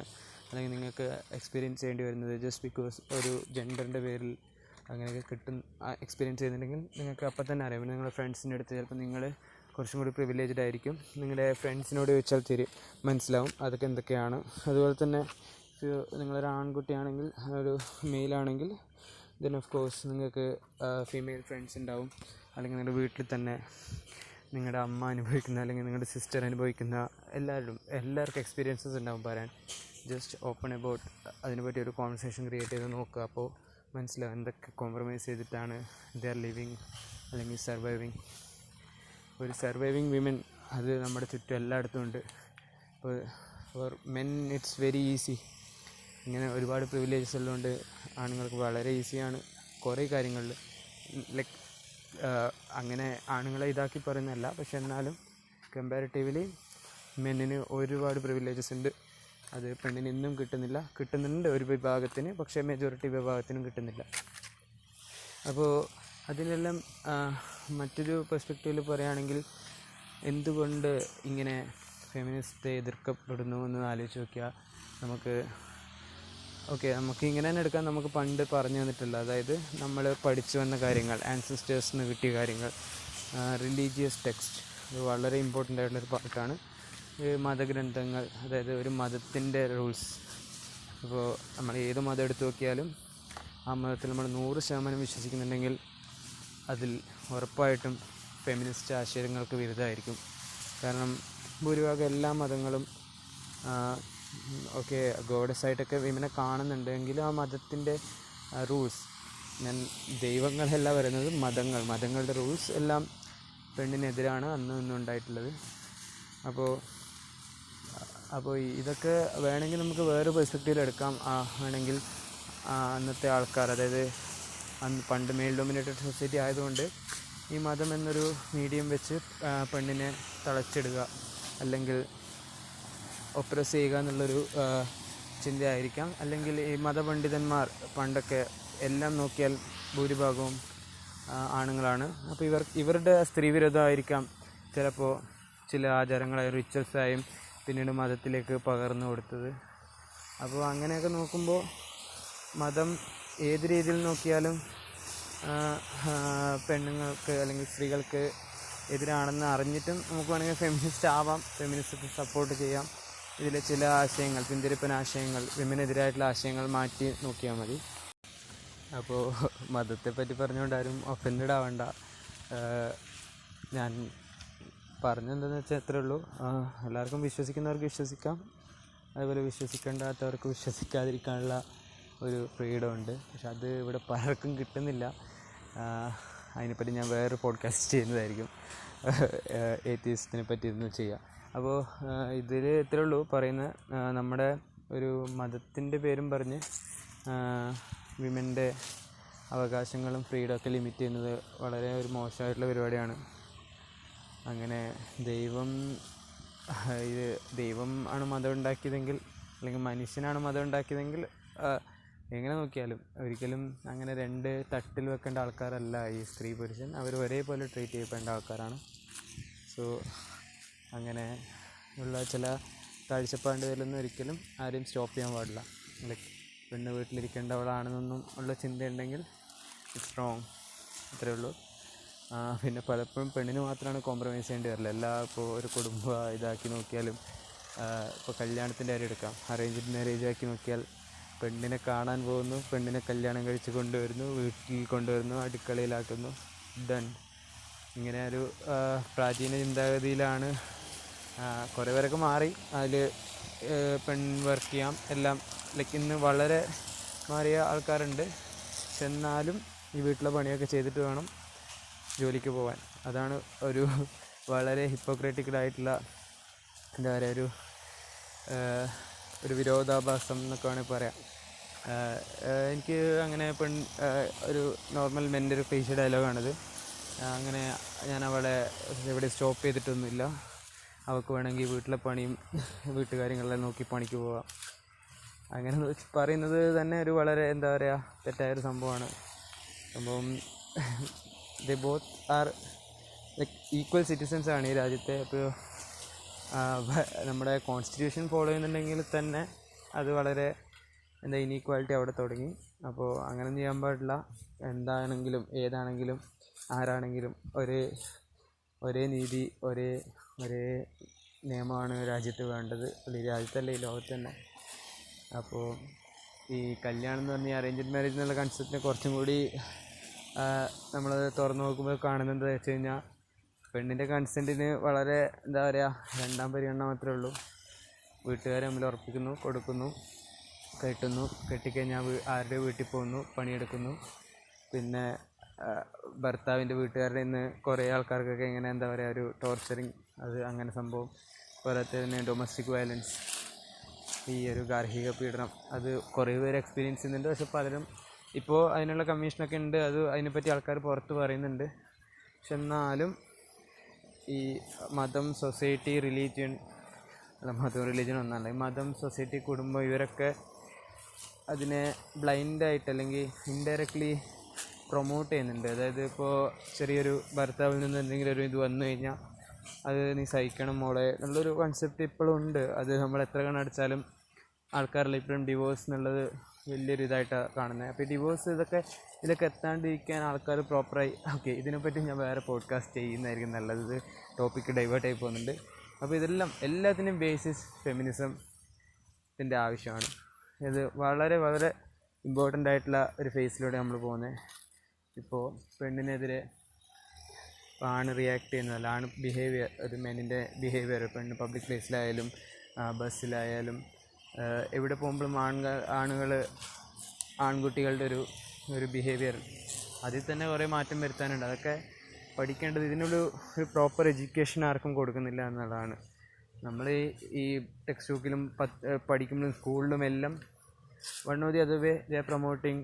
അല്ലെങ്കിൽ നിങ്ങൾക്ക് എക്സ്പീരിയൻസ് ചെയ്യേണ്ടി വരുന്നത്. ജസ്റ്റ് ബിക്കോസ് ഒരു ജെൻഡറിൻ്റെ പേരിൽ അങ്ങനെയൊക്കെ എക്സ്പീരിയൻസ് ചെയ്യുന്നുണ്ടെങ്കിൽ നിങ്ങൾക്ക് അപ്പം തന്നെ അറിയാം. പിന്നെ നിങ്ങളുടെ ഫ്രണ്ട്സിൻ്റെ അടുത്ത് ചിലപ്പോൾ നിങ്ങൾ കുറച്ചും കൂടി പ്രിവിലേജ്ഡ് ആയിരിക്കും. നിങ്ങളുടെ ഫ്രണ്ട്സിനോട് ചോദിച്ചാൽ മനസ്സിലാവും അതൊക്കെ എന്തൊക്കെയാണ്. അതുപോലെ തന്നെ നിങ്ങളൊരു ആൺകുട്ടിയാണെങ്കിൽ, ഒരു മെയിലാണെങ്കിൽ ദെൻ ഓഫ് കോഴ്സ് നിങ്ങൾക്ക് ഫീമെയിൽ ഫ്രണ്ട്സ് ഉണ്ടാവും. അല്ലെങ്കിൽ നിങ്ങളുടെ വീട്ടിൽ തന്നെ നിങ്ങളുടെ അമ്മ അനുഭവിക്കുന്ന, അല്ലെങ്കിൽ നിങ്ങളുടെ സിസ്റ്റർ അനുഭവിക്കുന്ന എല്ലാവർക്കും എക്സ്പീരിയൻസസ് ഉണ്ടാവും പറയാൻ. ജസ്റ്റ് ഓപ്പൺ അബൌട്ട് അതിനെപ്പറ്റി ഒരു കോൺവെർസേഷൻ ക്രിയേറ്റ് ചെയ്ത് നോക്കുക. അപ്പോൾ മനസ്സിലാവും എന്തൊക്കെ കോംപ്രമൈസ് ചെയ്തിട്ടാണ് ദേ ആർ ലിവിങ് അല്ലെങ്കിൽ സർവൈവിങ്. ഒരു സർവൈവിങ് വിമൻ അത് നമ്മുടെ ചുറ്റും എല്ലായിടത്തും ഉണ്ട്. ഇപ്പോൾ four men it's very easy. ഇങ്ങനെ ഒരുപാട് പ്രിവിലേജസ് ഉള്ളതുകൊണ്ട് ആണുങ്ങൾക്ക് വളരെ ഈസിയാണ് കുറേ കാര്യങ്ങളിൽ. ലൈക്ക് അങ്ങനെ ആണുങ്ങളെ ഇതാക്കി പറയുന്നതല്ല, പക്ഷെ എന്നാലും കമ്പാരിറ്റീവ്ലി മെന്നിന് ഒരുപാട് പ്രിവിലേജസ് ഉണ്ട്. അത് പെണ്ണിന് ഇന്നും കിട്ടുന്നുണ്ട് ഒരു വിഭാഗത്തിന്, പക്ഷേ മെജോറിറ്റി വിഭാഗത്തിനും കിട്ടുന്നില്ല. അപ്പോൾ അതിനെല്ലാം മറ്റൊരു പെർസ്പെക്റ്റീവിൽ പറയുകയാണെങ്കിൽ എന്തുകൊണ്ട് ഇങ്ങനെ ഫെമിനിസ്റ്റ് എതിർക്കപ്പെടുന്നു എന്ന് ആലോചിച്ച് നോക്കിയാൽ നമുക്ക് ഇങ്ങനെ തന്നെ എടുക്കാൻ. നമുക്ക് പണ്ട് പറഞ്ഞു തന്നിട്ടുള്ള, അതായത് നമ്മൾ പഠിച്ചു വന്ന കാര്യങ്ങൾ, ആൻസിസ്റ്റേഴ്സിൽ നിന്ന് കിട്ടിയ കാര്യങ്ങൾ, റിലീജിയസ് ടെക്സ്റ്റ്, അത് വളരെ ഇമ്പോർട്ടൻ്റ് ആയിട്ടുള്ളൊരു പാർട്ടാണ്. മതഗ്രന്ഥങ്ങൾ, അതായത് ഒരു മതത്തിൻ്റെ റൂൾസ്. ഇപ്പോൾ നമ്മൾ ഏത് മതം എടുത്തു നോക്കിയാലും ആ മതത്തിൽ നമ്മൾ 100% വിശ്വസിക്കുന്നുണ്ടെങ്കിൽ അതിൽ ഉറപ്പായിട്ടും ഫെമിനിസ്റ്റ് ആശയങ്ങൾക്ക് വിരുദ്ധമായിരിക്കും. കാരണം ഭൂരിഭാഗം എല്ലാ മതങ്ങളും ഗോഡസായിട്ടൊക്കെ വിമനെ കാണുന്നുണ്ടെങ്കിലും ആ മതത്തിൻ്റെ റൂൾസ്, ഞാൻ ദൈവങ്ങളല്ല പറയുന്നത്, മതങ്ങളുടെ റൂൾസ് എല്ലാം പെണ്ണിനെതിരാണ് ഇന്നും ഉണ്ടായിട്ടുള്ളത്. അപ്പോൾ ഇതൊക്കെ വേണമെങ്കിൽ നമുക്ക് വേറെ പെർസ്പെക്റ്റീവിൽ എടുക്കാം. വേണമെങ്കിൽ അന്നത്തെ ആൾക്കാർ, അതായത് പണ്ട് മെയിൽ ഡോമിനേറ്റഡ് സൊസൈറ്റി ആയതുകൊണ്ട് ഈ മതം എന്നൊരു മീഡിയം വെച്ച് പെണ്ണിനെ തളച്ചിടുക അല്ലെങ്കിൽ ഒപ്രസ് ചെയ്യുക എന്നുള്ളൊരു ചിന്തയായിരിക്കാം. അല്ലെങ്കിൽ ഈ മതപണ്ഡിതന്മാർ പണ്ടൊക്കെ എല്ലാം നോക്കിയാൽ ഭൂരിഭാഗവും ആണുങ്ങളാണ്. അപ്പോൾ ഇവരുടെ സ്ത്രീവിരോധമായിരിക്കാം ചിലപ്പോൾ ചില ആചാരങ്ങളായും റിച്വൽസായും പിന്നീട് മതത്തിലേക്ക് പകർന്നു കൊടുത്തത്. അപ്പോൾ അങ്ങനെയൊക്കെ നോക്കുമ്പോൾ മതം ഏത് രീതിയിൽ നോക്കിയാലും പെണ്ണുങ്ങൾക്ക് അല്ലെങ്കിൽ സ്ത്രീകൾക്ക് എതിരാണെന്ന് അറിഞ്ഞിട്ടും നമുക്ക് വേണമെങ്കിൽ ഫെമിനിസ്റ്റ് ആവാം, ഫെമിനിസ്റ്റ് സപ്പോർട്ട് ചെയ്യാം. ഇതിലെ ചില ആശയങ്ങൾ, പിന്തിരിപ്പൻ ആശയങ്ങൾ, വിമനെതിരായിട്ടുള്ള ആശയങ്ങൾ മാറ്റി നോക്കിയാൽ മതി. അപ്പോൾ മതത്തെപ്പറ്റി പറഞ്ഞുകൊണ്ട് ആരും ഒഫൻഡഡ് ആവണ്ട. ഞാൻ പറഞ്ഞെന്താണെന്ന് വെച്ചാൽ അത്രേ ഉള്ളൂ. എല്ലാവർക്കും വിശ്വസിക്കുന്നവർക്ക് വിശ്വസിക്കാം, അതുപോലെ വിശ്വസിക്കേണ്ടാത്തവർക്ക് വിശ്വസിക്കാതിരിക്കാനുള്ള ഒരു ഫ്രീഡം ഉണ്ട്. പക്ഷെ അത് ഇവിടെ പലർക്കും കിട്ടുന്നില്ല. അതിനെപ്പറ്റി ഞാൻ വേറൊരു പോഡ്കാസ്റ്റ് ചെയ്യുന്നതായിരിക്കും, ഏത്തിയിസത്തിനെ പറ്റി ഇരുന്ന് ചെയ്യാം. അപ്പോൾ ഇതിൽ ഇത്രേ ഉള്ളൂ പറയുന്നത്. നമ്മുടെ ഒരു മതത്തിൻ്റെ പേരും പറഞ്ഞ് വിമൻ്റെ അവകാശങ്ങളും ഫ്രീഡമൊക്കെ ലിമിറ്റ് ചെയ്യുന്നത് വളരെ ഒരു മോശമായിട്ടുള്ള പരിപാടിയാണ്. അങ്ങനെ ദൈവം ആണ് മതം ഉണ്ടാക്കിയതെങ്കിൽ അല്ലെങ്കിൽ മനുഷ്യനാണ് മതം ഉണ്ടാക്കിയതെങ്കിൽ എങ്ങനെ നോക്കിയാലും ഒരിക്കലും അങ്ങനെ രണ്ട് തട്ടിൽ വെക്കേണ്ട ആൾക്കാരല്ല ഈ സ്ത്രീ പുരുഷൻ. അവർ ഒരേപോലെ ട്രീറ്റ് ചെയ്യപ്പെടേണ്ട ആൾക്കാരാണ്. സോ അങ്ങനെ ഉള്ള ചില കാഴ്ചപ്പാടുകളിലൊന്നും ഒരിക്കലും ആരെയും സ്റ്റോപ്പ് ചെയ്യാൻ പാടില്ല. ലൈക്ക് പെണ്ണ് വീട്ടിലിരിക്കേണ്ടവളാണെന്നൊന്നും ഉള്ള ചിന്തയുണ്ടെങ്കിൽ ഇറ്റ്സ് റോങ്, അത്രയേ ഉള്ളൂ. പിന്നെ പലപ്പോഴും പെണ്ണിന് മാത്രമാണ് കോംപ്രമൈസ് ചെയ്യേണ്ടി വരില്ല. ഇപ്പോൾ ഒരു കുടുംബം ഇതാക്കി നോക്കിയാലും, ഇപ്പോൾ കല്യാണത്തിൻ്റെ കാര്യം എടുക്കാം, അറേഞ്ച്ഡ് മാരേജ് ആക്കി നോക്കിയാൽ പെണ്ണിനെ കാണാൻ പോകുന്നു, പെണ്ണിനെ കല്യാണം കഴിച്ച് കൊണ്ടുവരുന്നു, വീട്ടിൽ കൊണ്ടുവരുന്നു, അടുക്കളയിലാക്കുന്നു, ഡൺ. ഇങ്ങനെ ഒരു പ്രാചീന ചിന്താഗതിയിലാണ്. കുറേ പേരൊക്കെ മാറി, അതിൽ പെൺ വർക്ക് ചെയ്യാം എല്ലാം, ലൈക്ക് ഇന്ന് വളരെ മാറിയ ആൾക്കാരുണ്ട്. പക്ഷെ എന്നാലും ഈ വീട്ടിലെ പണിയൊക്കെ ചെയ്തിട്ട് വേണം ജോലിക്ക് പോകാൻ. അതാണ് ഒരു വളരെ ഹിപ്പോക്രറ്റിക്കലായിട്ടുള്ള എന്താ പറയുക, ഒരു വിരോധാഭാസം എന്നൊക്കെ വേണമെങ്കിൽ പറയാം. എനിക്ക് അങ്ങനെ ഒരു നോർമൽ മെൻ്റെ ഒരു ക്ലീഷേ ഡയലോഗാണിത്. അങ്ങനെ ഞാൻ അവളെ എവിടെ സ്റ്റോപ്പ് ചെയ്തിട്ടൊന്നുമില്ല. അവൾക്ക് വേണമെങ്കിൽ വീട്ടിലെ പണിയും വീട്ടുകാര്യങ്ങളെല്ലാം നോക്കി പണിക്ക് പോവാം. അങ്ങനെ പറയുന്നത് തന്നെ ഒരു വളരെ എന്താ പറയുക തെറ്റായൊരു സംഭവമാണ്. സംഭവം ദേ both are like equal citizens ആണ് ഈ രാജ്യത്തെ. അപ്പോൾ നമ്മുടെ കോൺസ്റ്റിറ്റ്യൂഷൻ ഫോളോ ചെയ്യുന്നുണ്ടെങ്കിൽ തന്നെ അത് വളരെ ഇനീക്വാലിറ്റി അവിടെ തുടങ്ങി. അപ്പോൾ അങ്ങനെ ചെയ്യാൻ പാടില്ല. എന്താണെങ്കിലും ഏതാണെങ്കിലും ആരാണെങ്കിലും ഒരേ നീതി, ഒരേ നിയമമാണ് രാജ്യത്ത് വേണ്ടത്. ഈ രാജ്യത്തല്ല, ഈ ലോകത്ത് തന്നെ. അപ്പോൾ ഈ കല്യാണം എന്ന് പറഞ്ഞാൽ അറേഞ്ച്ഡ് മാരേജ് എന്നുള്ള കൺസെപ്റ്റിനെ കുറച്ചും കൂടി നമ്മൾ തുറന്നു നോക്കുമ്പോൾ കാണുന്നത് എന്താ വെച്ച് കഴിഞ്ഞാൽ, പെണ്ണിൻ്റെ കൺസെൻറ്റിന് വളരെ എന്താ പറയുക രണ്ടാം പരിഗണന മാത്രമേ ഉള്ളൂ. വീട്ടുകാർ തമ്മിൽ ഉറപ്പിക്കുന്നു, കൊടുക്കുന്നു, കെട്ടിക്കഴിഞ്ഞാൽ ആരുടെ വീട്ടിൽ പോകുന്നു, പണിയെടുക്കുന്നു. പിന്നെ ഭർത്താവിൻ്റെ വീട്ടുകാരുടെ ഇന്ന് കുറേ ആൾക്കാർക്കൊക്കെ ഇങ്ങനെ എന്താ പറയുക ഒരു ടോർച്ചറിങ്, അത് അങ്ങനെ സംഭവം. പോലത്തെ തന്നെ ഡൊമസ്റ്റിക് വയലൻസ്, ഈ ഒരു ഗാർഹിക പീഡനം, അത് കുറേ പേര് എക്സ്പീരിയൻസ് ചെയ്യുന്നുണ്ട്. പക്ഷെ പലരും ഇപ്പോൾ അതിനുള്ള കമ്മീഷനൊക്കെ ഉണ്ട്, അതിനെപ്പറ്റി ആൾക്കാർ പുറത്ത് പറയുന്നുണ്ട്. പക്ഷെ എന്നാലും ഈ മതം, സൊസൈറ്റി, റിലീജിയൻ ഒന്നല്ല, ഈ മതം, സൊസൈറ്റി, കുടുംബം, ഇവരൊക്കെ അതിനെ ബ്ലൈൻഡായിട്ട് അല്ലെങ്കിൽ ഇൻഡയറക്റ്റ്ലി പ്രൊമോട്ട് ചെയ്യുന്നുണ്ട്. അതായത് ഇപ്പോൾ ചെറിയൊരു ഭർത്താവിൽ നിന്ന് എന്തെങ്കിലും ഒരു ഇത് വന്നു കഴിഞ്ഞാൽ അത് നീ സഹിക്കണം മോളെ എന്നുള്ളൊരു കൺസെപ്റ്റ് ഇപ്പോഴും ഉണ്ട്. അത് നമ്മൾ എത്ര കണ്ണടച്ചാലും ആൾക്കാരെല്ലാം ഇപ്പോഴും ഡിവോഴ്സ് എന്നുള്ളത് വലിയൊരു ഇതായിട്ടാണ് കാണുന്നത്. അപ്പോൾ ഈ ഡിവോഴ്സ് ഇതൊക്കെ എത്താണ്ടിരിക്കാൻ ആൾക്കാർ പ്രോപ്പറായി ഓക്കെ, ഇതിനെപ്പറ്റി ഞാൻ വേറെ പോഡ്കാസ്റ്റ് ചെയ്യുന്നതായിരിക്കും നല്ലത്. ഇത് ടോപ്പിക്ക് ഡൈവേർട്ട് ആയി പോകുന്നുണ്ട്. അപ്പോൾ എല്ലാത്തിനും ബേസിസ് ഫെമിനിസത്തിൻ്റെ ആവശ്യമാണ്. ഇത് വളരെ വളരെ ഇമ്പോർട്ടൻ്റ് ആയിട്ടുള്ള ഒരു ഫേസിലൂടെ നമ്മൾ പോകുന്നത്. ഇപ്പോൾ പെണ്ണിനെതിരെ ആണ് റിയാക്ട് ചെയ്യുന്നതല്ല, ആണ് ബിഹേവിയർ, ഒരു മെന്നിൻ്റെ ബിഹേവിയർ, പെണ്ണ് പബ്ലിക് പ്ലേസിലായാലും ബസ്സിലായാലും എവിടെ പോകുമ്പോഴും ആൺകുട്ടികളുടെ ഒരു ബിഹേവിയർ, അതിൽ തന്നെ കുറേ മാറ്റം വരുത്താനുണ്ട്. അതൊക്കെ പഠിക്കേണ്ടത്. ഇതിനൊരു പ്രോപ്പർ എഡ്യൂക്കേഷൻ ആർക്കും കൊടുക്കുന്നില്ല എന്നുള്ളതാണ്. നമ്മൾ ഈ ടെക്സ്റ്റ് ബുക്കിലും പഠിക്കുമ്പോഴും സ്കൂളിലും എല്ലാം one of the other way they are promoting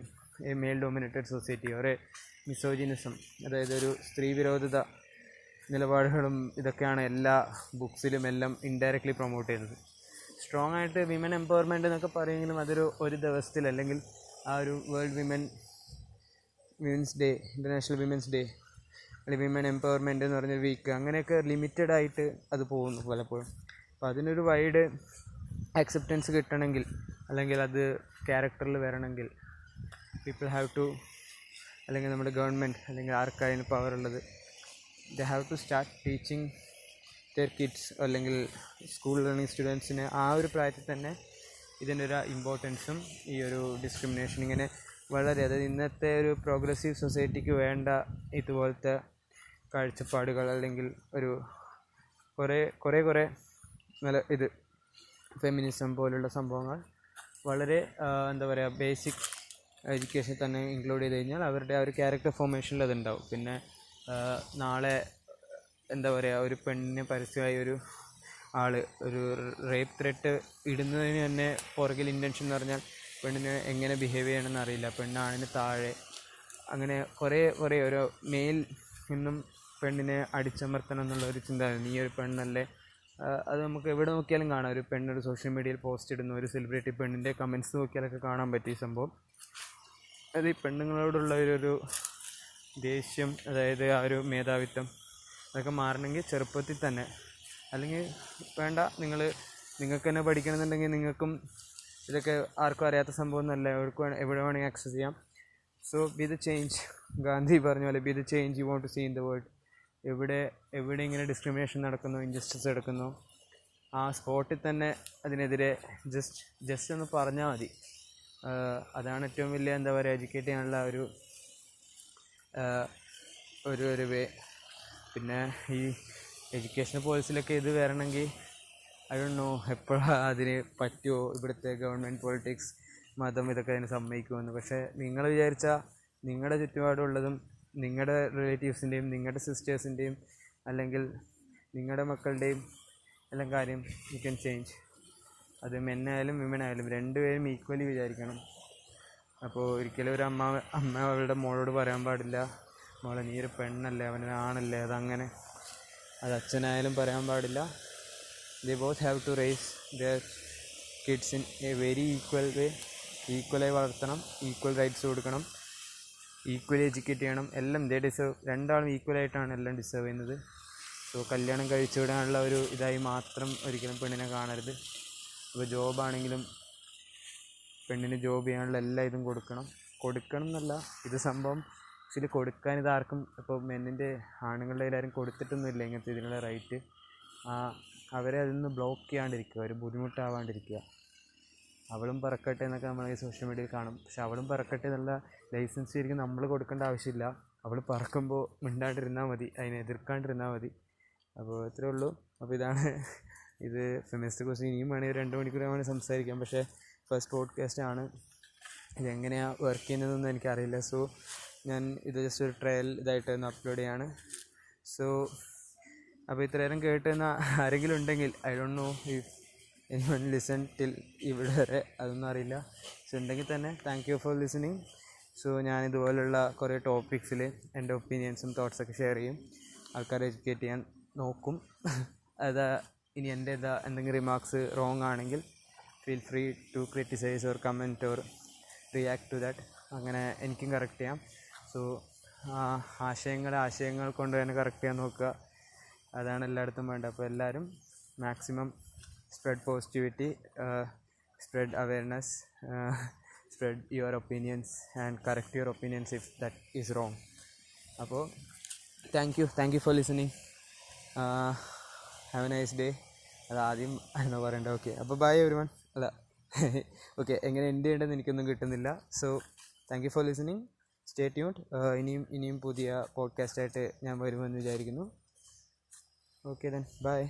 a male dominated society or a misogynism, അതായത് ഒരു സ്ത്രീ വിരോധത നിലപാടുകളും ഇതൊക്കെയാണ് എല്ലാ ബുക്സിലും എല്ലാം ഇൻഡയറക്റ്റ്ലി പ്രൊമോട്ട് ചെയ്യുന്നത്. സ്ട്രോങ് ആയിട്ട് വിമൻ എംപവർമെൻറ്റ് എന്നൊക്കെ പറയുമെങ്കിലും അതൊരു ദിവസത്തിൽ, അല്ലെങ്കിൽ ആ ഒരു world women's day, international women's day, അല്ലെങ്കിൽ വിമൻ എംപവർമെൻറ്റ് എന്ന് പറഞ്ഞ വീക്ക്, അങ്ങനെയൊക്കെ ലിമിറ്റഡ് ആയിട്ട് അത് പോകുന്നു പലപ്പോഴും. അപ്പോൾ അതിനൊരു വൈഡ് അക്സെപ്റ്റൻസ് കിട്ടണമെങ്കിൽ, അല്ലെങ്കിൽ അത് ക്യാരക്ടറിൽ വരണമെങ്കിൽ പീപ്പിൾ ഹാവ് ടു, അല്ലെങ്കിൽ നമ്മുടെ ഗവൺമെൻറ്, അല്ലെങ്കിൽ ആർക്കായാലും പവറുള്ളത്, they have to start teaching their kids, അല്ലെങ്കിൽ സ്കൂൾ ലേണിംഗ് സ്റ്റുഡൻസിന് ആ ഒരു പ്രായത്തിൽ തന്നെ ഇതിനൊരു ഇമ്പോർട്ടൻസും ഈ ഒരു ഡിസ്ക്രിമിനേഷൻ ഇങ്ങനെ വളരെ, അതായത് ഇന്നത്തെ ഒരു പ്രോഗ്രസീവ് സൊസൈറ്റിക്ക് വേണ്ട ഇതുപോലത്തെ കാഴ്ചപ്പാടുകൾ, അല്ലെങ്കിൽ ഒരു കുറേ നല്ല ഫെമിനിസം പോലുള്ള സംഭവങ്ങൾ വളരെ എന്താ പറയുക ബേസിക് എഡ്യൂക്കേഷൻ തന്നെ ഇൻക്ലൂഡ് ചെയ്ത് കഴിഞ്ഞാൽ അവരുടെ ആ ഒരു ക്യാരക്ടർ ഫോർമേഷനിൽ അതുണ്ടാവും. പിന്നെ നാളെ എന്താ പറയുക, ഒരു പെണ്ണിനെ പരസ്യമായി ഒരു റേപ്പ് ത്രെട്ട് ഇടുന്നതിന് തന്നെ പുറകിൽ ഇൻറ്റൻഷൻ എന്ന് പറഞ്ഞാൽ പെണ്ണിന് എങ്ങനെ ബിഹേവ് ചെയ്യണമെന്ന് അറിയില്ല, പെണ്ണാണിന് താഴെ, അങ്ങനെ കുറേ ഓരോ മെയിൽ നിന്നും പെണ്ണിനെ അടിച്ചമർത്തണം എന്നുള്ള ഒരു ചിന്ത. നീ ഒരു പെണ്ണല്ലേ, അത് നമുക്ക് എവിടെ നോക്കിയാലും കാണാം. ഒരു പെണ്ണൊരു സോഷ്യൽ മീഡിയയിൽ പോസ്റ്റ് ഇടുന്നു, ഒരു സെലിബ്രിറ്റി പെണ്ണിൻ്റെ കമൻറ്റ്സ് നോക്കിയാലൊക്കെ കാണാൻ പറ്റിയ സംഭവം. അത് ഈ പെണ്ണുങ്ങളോടുള്ള ഒരു ദേഷ്യം, അതായത് ആ ഒരു മേധാവിത്വം, അതൊക്കെ മാറണമെങ്കിൽ ചെറുപ്പത്തിൽ തന്നെ. അല്ലെങ്കിൽ വേണ്ട, നിങ്ങൾക്ക് തന്നെ പഠിക്കണമെന്നുണ്ടെങ്കിൽ നിങ്ങൾക്കും ഇതൊക്കെ ആർക്കും അറിയാത്ത സംഭവമൊന്നുമല്ല, എവിടെ വേണമെങ്കിൽ ആക്സസ് ചെയ്യാം. So be the change. Gandhi പറഞ്ഞ പോലെ be the change you want to see in the world. എവിടെ ഇങ്ങനെ ഡിസ്ക്രിമിനേഷൻ നടക്കുന്നു, ഇൻജസ്റ്റിസ് നടക്കുന്നു, ആ സ്പോട്ടിൽ തന്നെ അതിനെതിരെ ജസ്റ്റ് ഒന്ന് പറഞ്ഞാൽ മതി. അതാണ് ഏറ്റവും വലിയ എന്താ പറയുക, എഡ്യൂക്കേറ്റ് ചെയ്യാനുള്ള ഒരു വേ. പിന്നെ ഈ എഡ്യൂക്കേഷൻ പോളിസിയിലൊക്കെ ഇത് വരണമെങ്കിൽ ഐ ഡോണ്ട് നോ എപ്പോഴാണ് അതിന് പറ്റുമോ, ഇവിടുത്തെ ഗവൺമെൻറ് പൊളിറ്റിക്സ്, മതം ഇതൊക്കെ അതിന് സമ്മതിക്കുമെന്ന്. പക്ഷേ നിങ്ങൾ വിചാരിച്ചാൽ നിങ്ങളുടെ ചുറ്റുപാടുള്ളതും നിങ്ങളുടെ റിലേറ്റീവ്സിൻ്റെയും നിങ്ങളുടെ സിസ്റ്റേഴ്സിൻ്റെയും അല്ലെങ്കിൽ നിങ്ങളുടെ മക്കളുടെയും എല്ലാം കാര്യം യു ക്യാൻ ചേഞ്ച്. അത് മെന്നായാലും വിമനായാലും രണ്ടുപേരും ഈക്വലി വിചാരിക്കണം. അപ്പോൾ ഒരിക്കലും ഒരു അമ്മ അവളുടെ മോളോട് പറയാൻ പാടില്ല, മോളെ നീ ഒരു പെണ്ണല്ലേ, അവനാണല്ലേ, അതങ്ങനെ. അത് അച്ഛനായാലും പറയാൻ പാടില്ല. They both have to raise their kids in a very equal way. ഈക്വലായി വളർത്തണം, ഈക്വൽ റൈറ്റ്സ് കൊടുക്കണം, ഈക്വലി എഡ്യൂക്കേറ്റ് ചെയ്യണം. എല്ലാം ദേ ഡിസേർവ്. രണ്ടാളും ഈക്വലായിട്ടാണ് എല്ലാം ഡിസേർവ് ചെയ്യുന്നത്. സോ കല്യാണം കഴിച്ചു വിടാനുള്ള ഒരു ഇതായി മാത്രം ഒരിക്കലും പെണ്ണിനെ കാണരുത്. ഇപ്പോൾ ജോബാണെങ്കിലും പെണ്ണിന് ജോബ് ചെയ്യാനുള്ള എല്ലാ ഇതും കൊടുക്കണം എന്നല്ല, ഇത് സംഭവം ആക്ച്വലി കൊടുക്കാൻ ഇതാർക്കും ഇപ്പോൾ മെന്നിൻ്റെ ആണുങ്ങളുടെ എല്ലാവരും കൊടുത്തിട്ടൊന്നുമില്ല ഇങ്ങനത്തെ ഇതിനുള്ള റൈറ്റ്. അവരെ അതിൽ നിന്ന് ബ്ലോക്ക് ചെയ്യാണ്ടിരിക്കുക, ഒരു ബുദ്ധിമുട്ടാവാണ്ടിരിക്കുക. അവളും പറക്കട്ടെ എന്നൊക്കെ നമ്മൾ ഈ സോഷ്യൽ മീഡിയയിൽ കാണും. പക്ഷെ അവളും പറക്കട്ടെ എന്നുള്ള ലൈസൻസ് ശരിക്കും നമ്മൾ കൊടുക്കേണ്ട ആവശ്യമില്ല. അവൾ പറക്കുമ്പോൾ മിണ്ടാണ്ടിരുന്നാൽ മതി, അതിനെ എതിർക്കാണ്ടിരുന്നാൽ മതി. അപ്പോൾ ഇത്രയേ ഉള്ളൂ. അപ്പോൾ ഇത് ഫെമിനിസ്റ്റ് കുറിച്ച് ഇനിയും വേണമെങ്കിൽ 2 മണിക്കൂർ വേണമെങ്കിൽ സംസാരിക്കാം. പക്ഷേ ഫസ്റ്റ് പോഡ്കാസ്റ്റ് ആണ്, ഇതെങ്ങനെയാണ് വർക്ക് ചെയ്യുന്നതെന്നൊന്നും എനിക്കറിയില്ല. സോ ഞാൻ ഇത് ജസ്റ്റ് ഒരു ട്രയൽ ഇതായിട്ട് ഒന്ന് അപ്ലോഡ് ചെയ്യാണ്. സോ അപ്പോൾ ഇത്രയേരം കേട്ടുന്ന ആരെങ്കിലും ഉണ്ടെങ്കിൽ, I don't know if anyone listen till ഇവിടെ വരെ, അതൊന്നും അറിയില്ല. സോ ഉണ്ടെങ്കിൽ തന്നെ thank you for listening. So ഞാനിതുപോലുള്ള കുറേ ടോപ്പിക്സിൽ എൻ്റെ ഒപ്പീനിയൻസും തോട്ട്സൊക്കെ ഷെയർ ചെയ്യും, ആൾക്കാരെ എഡ്യൂക്കേറ്റ് ചെയ്യാൻ നോക്കും. ഇനി എൻ്റെ എന്തെങ്കിലും റിമാർക്സ് റോങ് ആണെങ്കിൽ feel free to criticise or comment or react to that. അങ്ങനെ എനിക്കും കറക്റ്റ് ചെയ്യാം. സോ ആശയങ്ങൾ കൊണ്ട് തന്നെ കറക്റ്റ് ചെയ്യാൻ നോക്കുക, അതാണ് എല്ലായിടത്തും വേണ്ടത്. അപ്പോൾ എല്ലാവരും maximum spread positivity, spread awareness, spread your opinions and correct your opinions if that is wrong. അപ്പോൾ thank you for listening. Have a nice day. അതാദ്യം ആണോ പറയേണ്ടത്? ഓക്കെ, അപ്പോൾ ബൈ എവരിവൺ. അല്ല ഓക്കെ, എങ്ങനെ എൻഡ് ചെയ്യേണ്ടതെന്ന് എനിക്കൊന്നും കിട്ടുന്നില്ല. So thank you for listening. Stay tuned. ഇനിയും പുതിയ പോഡ്കാസ്റ്റായിട്ട് ഞാൻ വരുമെന്ന് വിചാരിക്കുന്നു. Okay then, bye.